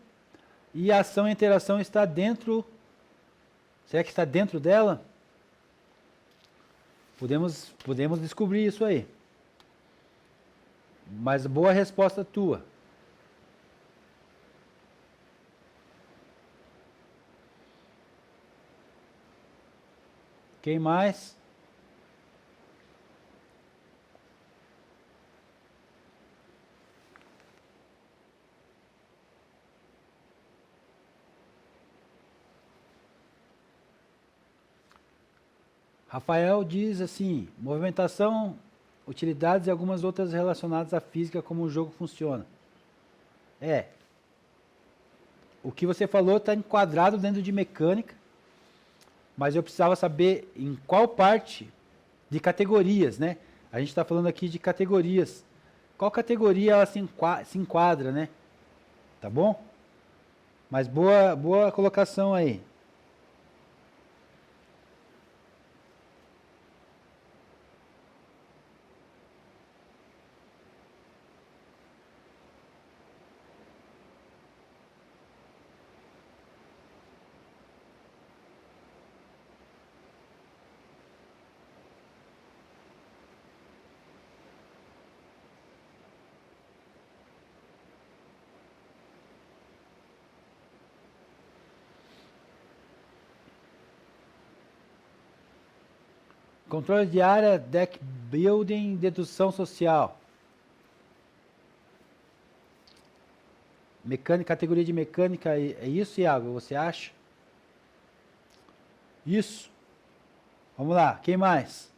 [SPEAKER 1] e a ação e interação está dentro. Será que está dentro dela? Podemos descobrir isso aí. Mas boa resposta tua. Quem mais? Rafael diz assim, movimentação, utilidades e algumas outras relacionadas à física, como o jogo funciona. O que você falou está enquadrado dentro de mecânica, mas eu precisava saber em qual parte de categorias, né? A gente está falando aqui de categorias. Qual categoria ela se enquadra, né? Tá bom? Mas boa colocação aí. Controle de área, deck building, dedução social. Mecânica, categoria de mecânica, é isso, Iago? Você acha? Isso. Vamos lá, quem mais?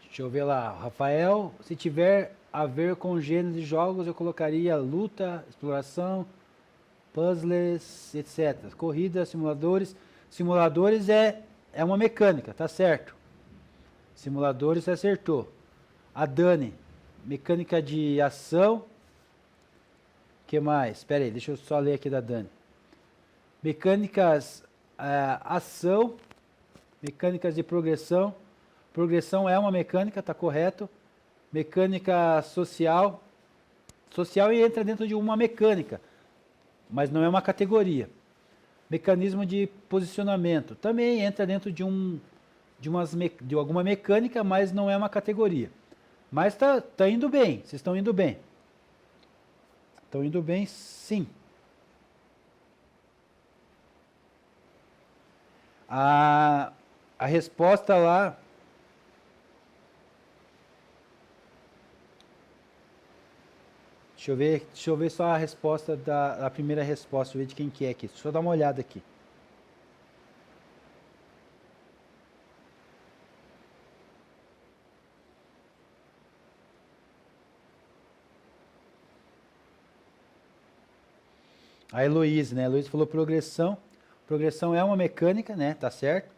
[SPEAKER 1] Deixa eu ver lá, Rafael. Se tiver a ver com gêneros de jogos, eu colocaria luta, exploração, puzzles, etc. Corrida, simuladores. Simuladores é uma mecânica, tá certo. Simuladores você acertou. A Dani, mecânica de ação. Que mais? Espera aí, deixa eu só ler aqui da Dani. Mecânicas, ação, mecânicas de progressão. Progressão é uma mecânica, tá correto. Mecânica social. Social entra dentro de uma mecânica, mas não é uma categoria. Mecanismo de posicionamento também entra dentro de alguma mecânica, mas não é uma categoria. Mas tá indo bem, vocês estão indo bem. Estão indo bem, sim. A resposta lá... Deixa eu ver só a resposta da primeira resposta, deixa eu ver de quem que é aqui. Deixa eu dar uma olhada aqui. A Heloísa, né? A Heloísa falou progressão. Progressão é uma mecânica, né? Tá certo.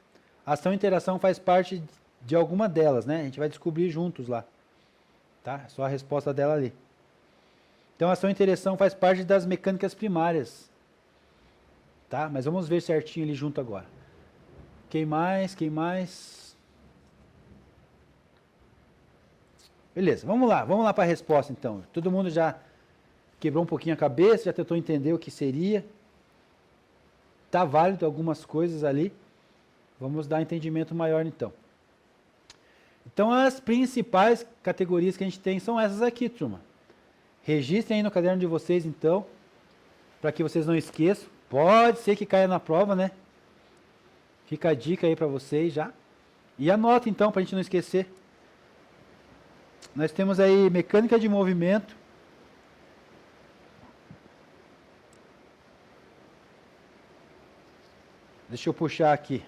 [SPEAKER 1] Ação e interação faz parte de alguma delas, né? A gente vai descobrir juntos lá. Tá? Só a resposta dela ali. Então, ação e interação faz parte das mecânicas primárias. Tá? Mas vamos ver certinho ali junto agora. Quem mais? Quem mais? Beleza, vamos lá para a resposta então. Todo mundo já quebrou um pouquinho a cabeça, já tentou entender o que seria. Tá válido algumas coisas ali. Vamos dar entendimento maior então. Então, as principais categorias que a gente tem são essas aqui, turma. Registrem aí no caderno de vocês, então, para que vocês não esqueçam. Pode ser que caia na prova, né? Fica a dica aí para vocês já. E anota, então, para a gente não esquecer. Nós temos aí mecânica de movimento. Deixa eu puxar aqui.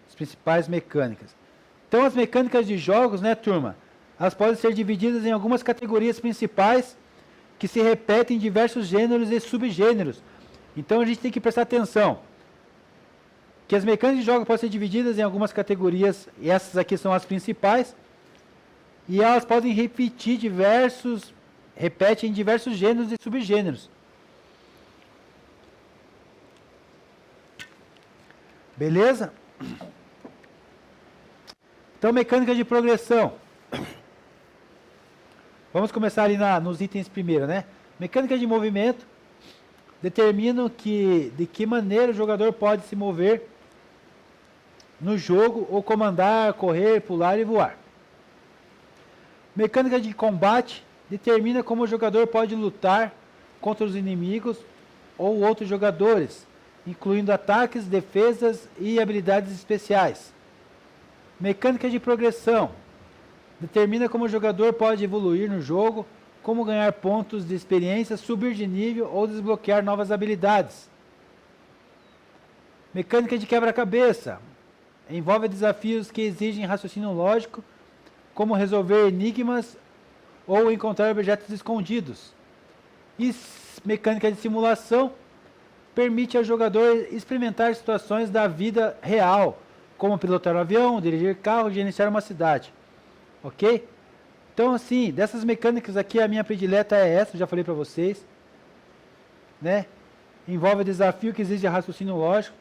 [SPEAKER 1] As principais mecânicas. Então, as mecânicas de jogos, né, turma? Elas podem ser divididas em algumas categorias principais que se repetem em diversos gêneros e subgêneros. Então, a gente tem que prestar atenção. Que as mecânicas de jogos podem ser divididas em algumas categorias, e essas aqui são as principais. E elas podem repetem em diversos gêneros e subgêneros. Beleza? Então, mecânica de progressão. Vamos começar ali nos itens primeiro, né? Mecânica de movimento determina de que maneira o jogador pode se mover no jogo ou comandar, correr, pular e voar. Mecânica de combate determina como o jogador pode lutar contra os inimigos ou outros jogadores, incluindo ataques, defesas e habilidades especiais. Mecânica de progressão determina como o jogador pode evoluir no jogo, como ganhar pontos de experiência, subir de nível ou desbloquear novas habilidades. Mecânica de quebra-cabeça envolve desafios que exigem raciocínio lógico, como resolver enigmas ou encontrar objetos escondidos. E mecânica de simulação permite ao jogador experimentar situações da vida real, como pilotar um avião, dirigir carro, gerenciar uma cidade. Ok? Então, assim, dessas mecânicas aqui, a minha predileta é essa, já falei para vocês. Né? Envolve desafio que exige raciocínio lógico,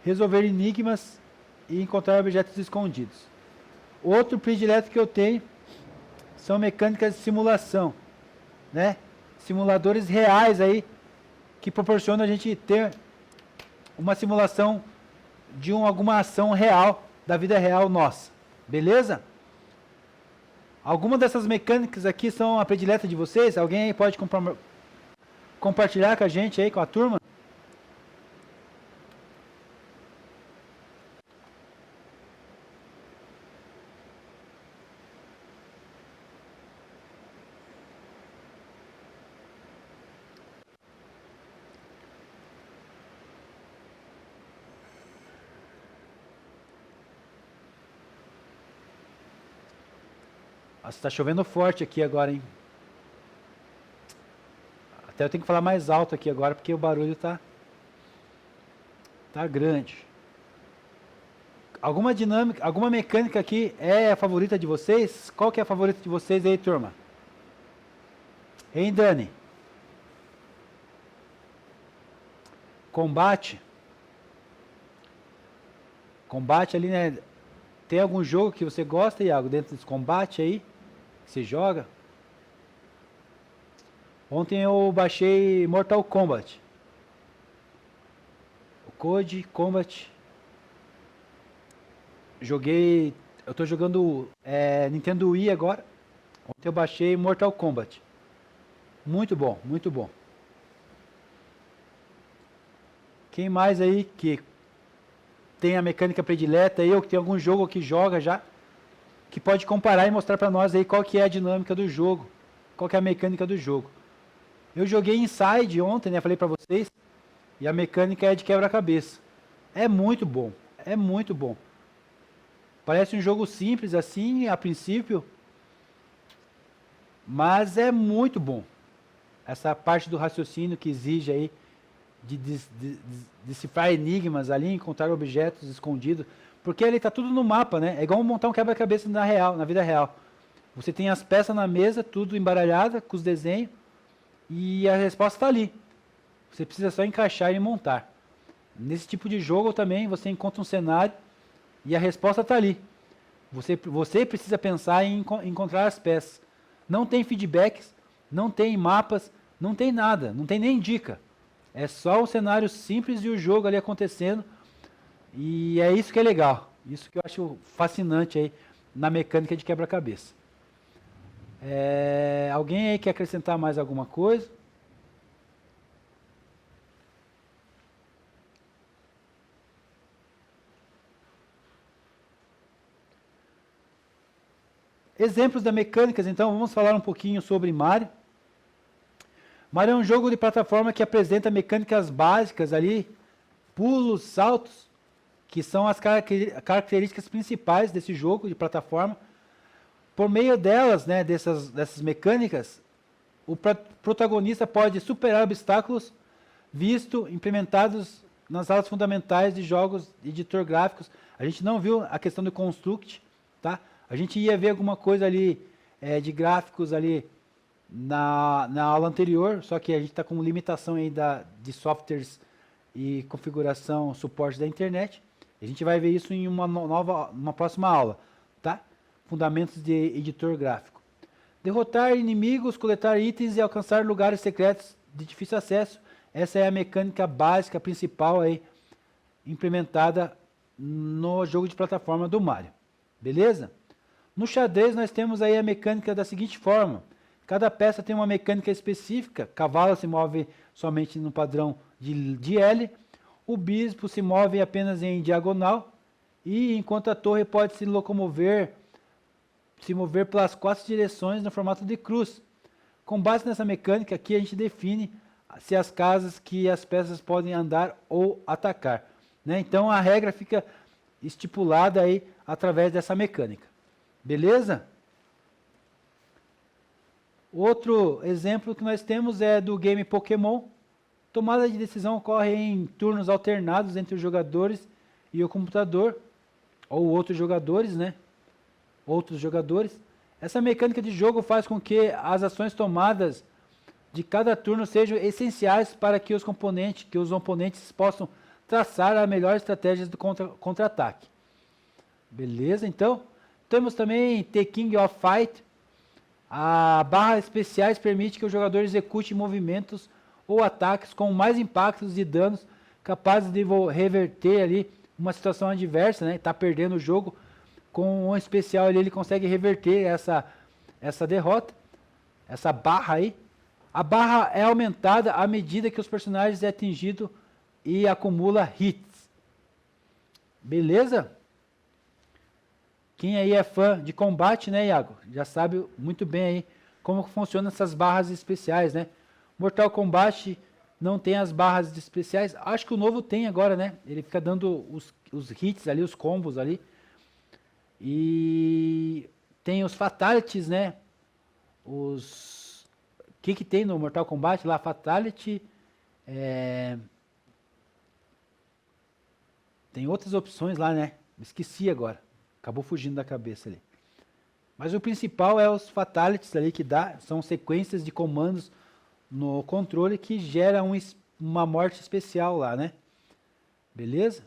[SPEAKER 1] resolver enigmas e encontrar objetos escondidos. Outro predileto que eu tenho são mecânicas de simulação, né? Simuladores reais aí que proporcionam a gente ter uma simulação de alguma ação real da vida real nossa. Beleza? Alguma dessas mecânicas aqui são a predileta de vocês? Alguém aí pode compartilhar com a gente aí, com a turma? Nossa, tá chovendo forte aqui agora, hein? Até eu tenho que falar mais alto aqui agora, porque o barulho tá grande. Alguma dinâmica, alguma mecânica aqui é a favorita de vocês? Qual que é a favorita de vocês aí, turma? Hein, Dani? Combate. Combate ali, né? Tem algum jogo que você gosta, Iago, dentro desse combate aí? Que você joga? Ontem eu baixei Mortal Kombat. O Code Combat. Joguei. Eu tô jogando Nintendo Wii agora. Ontem eu baixei Mortal Kombat. Muito bom, muito bom. Quem mais aí que tem a mecânica predileta aí, ou que tem algum jogo que joga já, que pode comparar e mostrar pra nós aí qual que é a dinâmica do jogo, qual que é a mecânica do jogo. Eu joguei Inside ontem, né, falei pra vocês, e a mecânica é de quebra-cabeça. É muito bom, é muito bom. Parece um jogo simples assim, a princípio, mas é muito bom. Essa parte do raciocínio que exige aí de decifrar enigmas ali, encontrar objetos escondidos, porque ele está tudo no mapa, né? É igual montar um quebra-cabeça na vida real. Você tem as peças na mesa, tudo embaralhada, com os desenhos, e a resposta está ali. Você precisa só encaixar e montar. Nesse tipo de jogo também você encontra um cenário e a resposta está ali. Você precisa pensar em encontrar as peças. Não tem feedbacks, não tem mapas, não tem nada, não tem nem dica. É só o cenário simples e o jogo ali acontecendo. E é isso que é legal. Isso que eu acho fascinante aí na mecânica de quebra-cabeça. Alguém aí quer acrescentar mais alguma coisa? Exemplos da mecânicas, então, vamos falar um pouquinho sobre Mario. Mario é um jogo de plataforma que apresenta mecânicas básicas ali, pulos, saltos, que são as características principais desse jogo de plataforma. Por meio delas, né, dessas mecânicas, o protagonista pode superar obstáculos implementados nas aulas fundamentais de jogos de editor gráficos. A gente não viu a questão do Construct, tá? A gente ia ver alguma coisa ali de gráficos ali na aula anterior, só que a gente está com limitação aí de softwares e configuração, suporte da internet. A gente vai ver isso em uma próxima aula, tá? Fundamentos de editor gráfico. Derrotar inimigos, coletar itens e alcançar lugares secretos de difícil acesso. Essa é a mecânica básica principal aí implementada no jogo de plataforma do Mario. Beleza? No xadrez nós temos aí a mecânica da seguinte forma: cada peça tem uma mecânica específica. Cavalo se move somente no padrão de L, o bispo se move apenas em diagonal, e enquanto a torre pode se mover pelas 4 direções no formato de cruz. Com base nessa mecânica aqui a gente define se as casas que as peças podem andar ou atacar, né? Então a regra fica estipulada aí através dessa mecânica. Beleza? Outro exemplo que nós temos é do game Pokémon. Tomada de decisão ocorre em turnos alternados entre os jogadores e o computador, ou outros jogadores, né? Outros jogadores. Essa mecânica de jogo faz com que as ações tomadas de cada turno sejam essenciais para que os oponentes possam traçar a melhor estratégia do contra-ataque. Beleza? Então, temos também The King of Fight. A barra especiais permite que o jogador execute movimentos ou ataques com mais impactos e danos capazes de reverter ali uma situação adversa, né? Está perdendo o jogo, com um especial ali, ele consegue reverter essa derrota, essa barra aí. A barra é aumentada à medida que os personagens é atingido e acumula hits. Beleza? Quem aí é fã de combate, né, Iago? Já sabe muito bem aí como funcionam essas barras especiais, né? Mortal Kombat não tem as barras especiais. Acho que o novo tem agora, né? Ele fica dando os hits ali, os combos ali. E tem os Fatalities, né? O que tem no Mortal Kombat lá? Fatality. Tem outras opções lá, né? Esqueci agora. Acabou fugindo da cabeça ali. Mas o principal é os Fatalities ali que dá. São sequências de comandos no controle que gera uma morte especial lá, né? Beleza?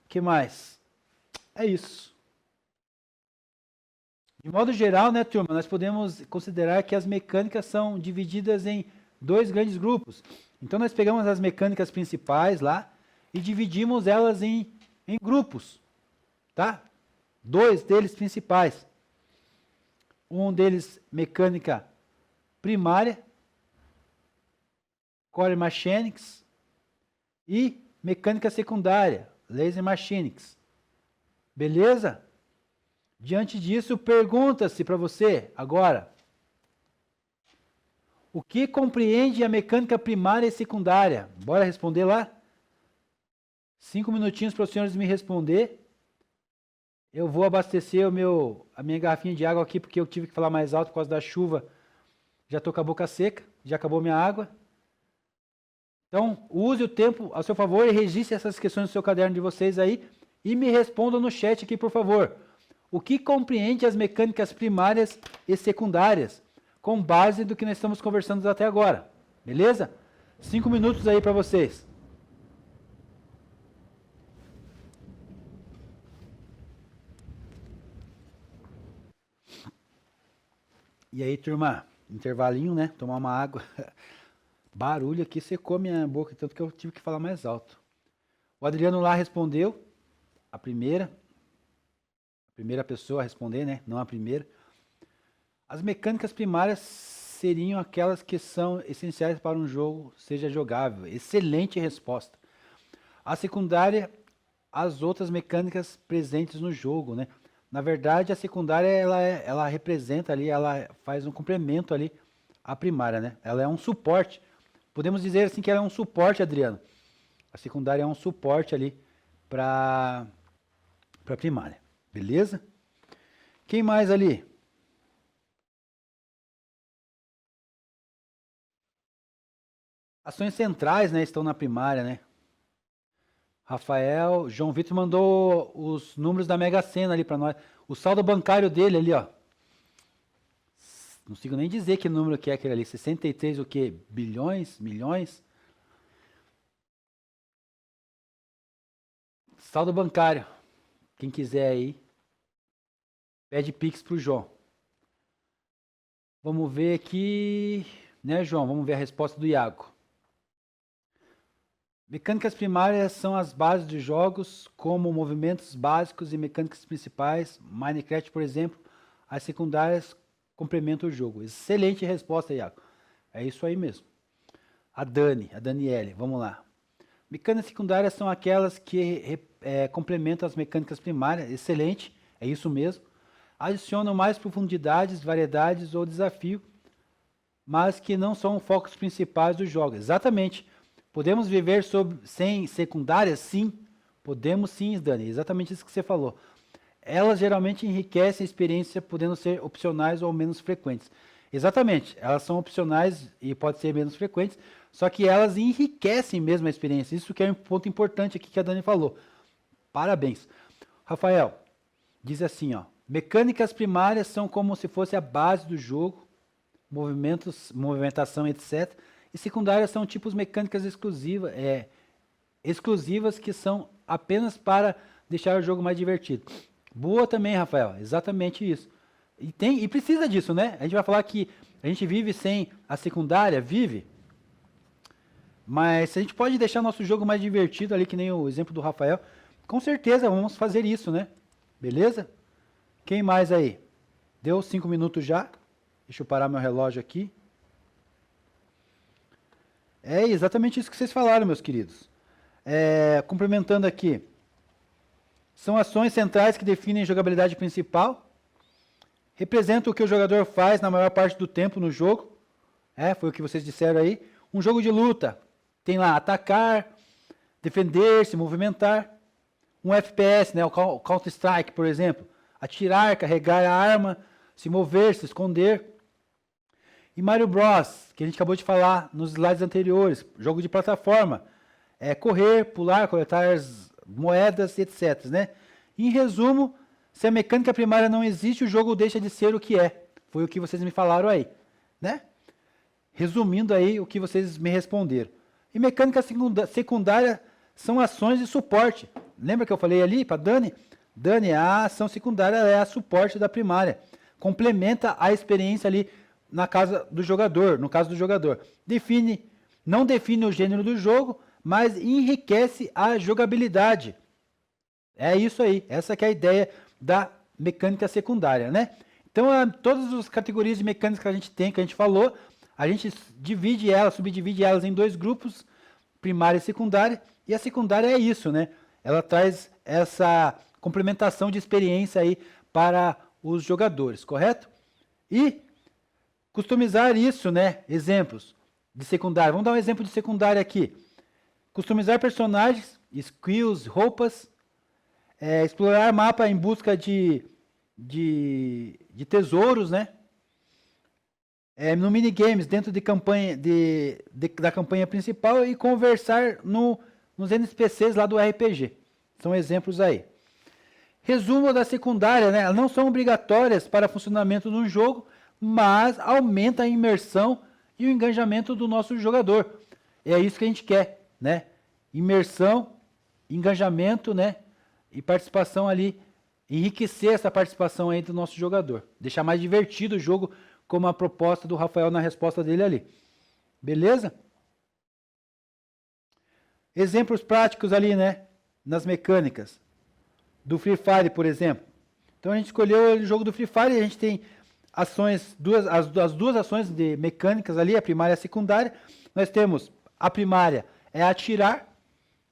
[SPEAKER 1] Que mais? É isso. De modo geral, né, turma, nós podemos considerar que as mecânicas são divididas em dois grandes grupos. Então, nós pegamos as mecânicas principais lá e dividimos elas em grupos, tá? Dois deles principais. Um deles, mecânica primária, Core Mechanics, e mecânica secundária, Laser Mechanics. Beleza? Diante disso, pergunta-se para você agora: o que compreende a mecânica primária e secundária? Bora responder lá? 5 minutinhos para os senhores me responder. Eu vou abastecer a minha garrafinha de água aqui, porque eu tive que falar mais alto por causa da chuva. Já estou com a boca seca, já acabou minha água. Então, use o tempo a seu favor e registre essas questões no seu caderno de vocês aí e me respondam no chat aqui, por favor. O que compreende as mecânicas primárias e secundárias, com base do que nós estamos conversando até agora? Beleza? 5 minutos aí para vocês. E aí, turma? Intervalinho, né? Tomar uma água. Barulho aqui secou minha boca, tanto que eu tive que falar mais alto. O Adriano lá respondeu, a primeira pessoa a responder, né? Não a primeira. As mecânicas primárias seriam aquelas que são essenciais para um jogo seja jogável. Excelente resposta. A secundária, as outras mecânicas presentes no jogo, né? Na verdade, a secundária ela representa ali, ela faz um complemento ali à primária, né? Ela é um suporte. Podemos dizer assim que ela é um suporte, Adriano. A secundária é um suporte ali para a primária. Beleza? Quem mais ali? Ações centrais, né, estão na primária, né? Rafael, João Vitor mandou os números da Mega Sena ali para nós. O saldo bancário dele ali, ó. Não consigo nem dizer que número que é aquele ali. 63 o quê? Bilhões? Milhões? Saldo bancário. Quem quiser aí, pede Pix pro João. Vamos ver aqui, né, João? Vamos ver a resposta do Iago. Mecânicas primárias são as bases de jogos, como movimentos básicos e mecânicas principais. Minecraft, por exemplo. As secundárias complementam o jogo. Excelente resposta, Iago. É isso aí mesmo. A Daniele, vamos lá. Mecânicas secundárias são aquelas que complementam as mecânicas primárias. Excelente, é isso mesmo. Adicionam mais profundidades, variedades ou desafio, mas que não são focos principais do jogo. Exatamente. Podemos viver sem secundárias? Sim. Podemos sim, Dani. Exatamente isso que você falou. Elas geralmente enriquecem a experiência, podendo ser opcionais ou menos frequentes. Exatamente. Elas são opcionais e podem ser menos frequentes, só que elas enriquecem mesmo a experiência. Isso que é um ponto importante aqui que a Dani falou. Parabéns. Rafael, diz assim, ó. Mecânicas primárias são como se fosse a base do jogo, movimentação, etc. E secundárias são tipos mecânicas exclusivas que são apenas para deixar o jogo mais divertido. Boa também, Rafael. Exatamente isso. E precisa disso, né? A gente vai falar que a gente vive sem a secundária, vive. Mas se a gente pode deixar nosso jogo mais divertido ali, que nem o exemplo do Rafael, com certeza vamos fazer isso, né? Beleza? Quem mais aí? Deu 5 minutos já. Deixa eu parar meu relógio aqui. É exatamente isso que vocês falaram, meus queridos. Complementando aqui. São ações centrais que definem a jogabilidade principal. Representam o que o jogador faz na maior parte do tempo no jogo. Foi o que vocês disseram aí. Um jogo de luta. Tem lá atacar, defender, se movimentar. Um FPS, né, o Counter-Strike, por exemplo. atirar, carregar a arma, se mover, se esconder. E Mario Bros, que a gente acabou de falar nos slides anteriores, jogo de plataforma, correr, pular, coletar moedas, etc. Né? Em resumo, se a mecânica primária não existe, o jogo deixa de ser o que é. Foi o que vocês me falaram aí. Né? Resumindo aí o que vocês me responderam. E mecânica secundária são ações de suporte. Lembra que eu falei ali para Dani? Dani, a ação secundária é a suporte da primária. Complementa a experiência ali no caso do jogador. Não define o gênero do jogo, mas enriquece a jogabilidade. É isso aí. Essa que é a ideia da mecânica secundária, né? Então, todas as categorias de mecânica que a gente tem, que a gente falou, a gente subdivide elas em 2 grupos, primária e secundária. E a secundária é isso, né? Ela traz essa complementação de experiência aí para os jogadores, correto? E customizar isso, né? Exemplos de secundária. Vamos dar um exemplo de secundária aqui. Customizar personagens, skills, roupas, explorar mapa em busca de tesouros, né? No minigames, dentro de campanha, da campanha principal e conversar nos NPCs lá do RPG. São exemplos aí. Resumo da secundária, né? Elas não são obrigatórias para funcionamento de um jogo, mas aumenta a imersão e o engajamento do nosso jogador. É isso que a gente quer, né? Imersão, engajamento, né? E participação ali, enriquecer essa participação aí do nosso jogador. Deixar mais divertido o jogo, como a proposta do Rafael na resposta dele ali. Beleza? Exemplos práticos ali, né? Nas mecânicas. Do Free Fire, por exemplo. Então a gente escolheu o jogo do Free Fire e a gente tem ações, as duas ações de mecânicas ali, a primária e a secundária. Nós temos a primária é atirar,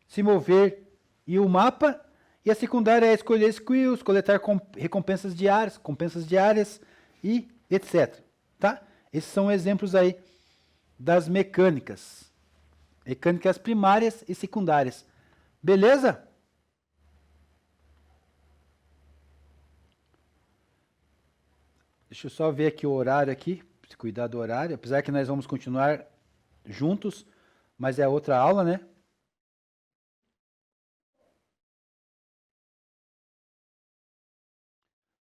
[SPEAKER 1] se mover e o mapa. E a secundária é escolher skills, coletar recompensas diárias e etc. Tá? Esses são exemplos aí das mecânicas. Mecânicas primárias e secundárias. Beleza? Deixa eu só ver aqui o horário aqui, se cuidar do horário, apesar que nós vamos continuar juntos, mas é outra aula, né?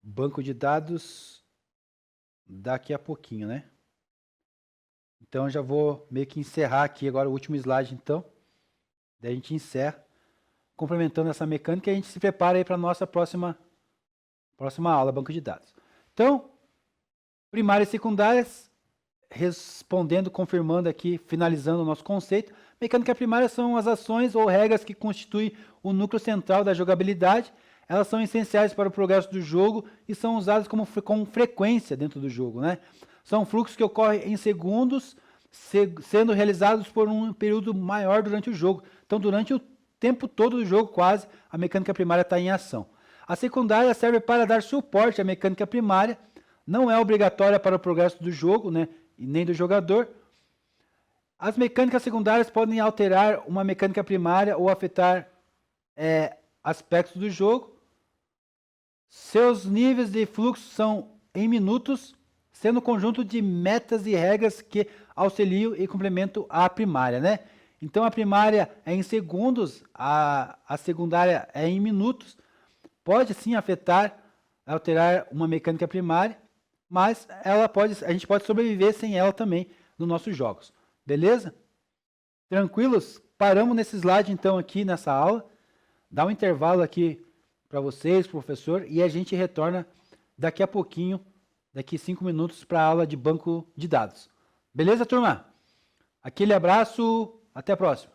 [SPEAKER 1] Banco de dados daqui a pouquinho, né? Então, já vou meio que encerrar aqui agora o último slide, então. Daí a gente encerra, complementando essa mecânica, e a gente se prepara aí para a nossa próxima aula, banco de dados. Então, primárias e secundárias, respondendo, confirmando aqui, finalizando o nosso conceito. Mecânica primária são as ações ou regras que constituem o núcleo central da jogabilidade. Elas são essenciais para o progresso do jogo e são usadas com frequência dentro do jogo, né? São fluxos que ocorrem em segundos, sendo realizados por um período maior durante o jogo. Então, durante o tempo todo do jogo, quase, a mecânica primária está em ação. A secundária serve para dar suporte à mecânica primária, não é obrigatória para o progresso do jogo, né, e nem do jogador. As mecânicas secundárias podem alterar uma mecânica primária ou afetar aspectos do jogo. Seus níveis de fluxo são em minutos, sendo um conjunto de metas e regras que auxiliam e complementam a primária, né? Então a primária é em segundos, a secundária é em minutos. Pode sim afetar, alterar uma mecânica primária, mas a gente pode sobreviver sem ela também nos nossos jogos. Beleza? Tranquilos? Paramos nesse slide então aqui nessa aula. Dá um intervalo aqui para vocês, professor, e a gente retorna daqui a pouquinho, daqui 5 minutos, para a aula de banco de dados. Beleza, turma? Aquele abraço, até a próxima.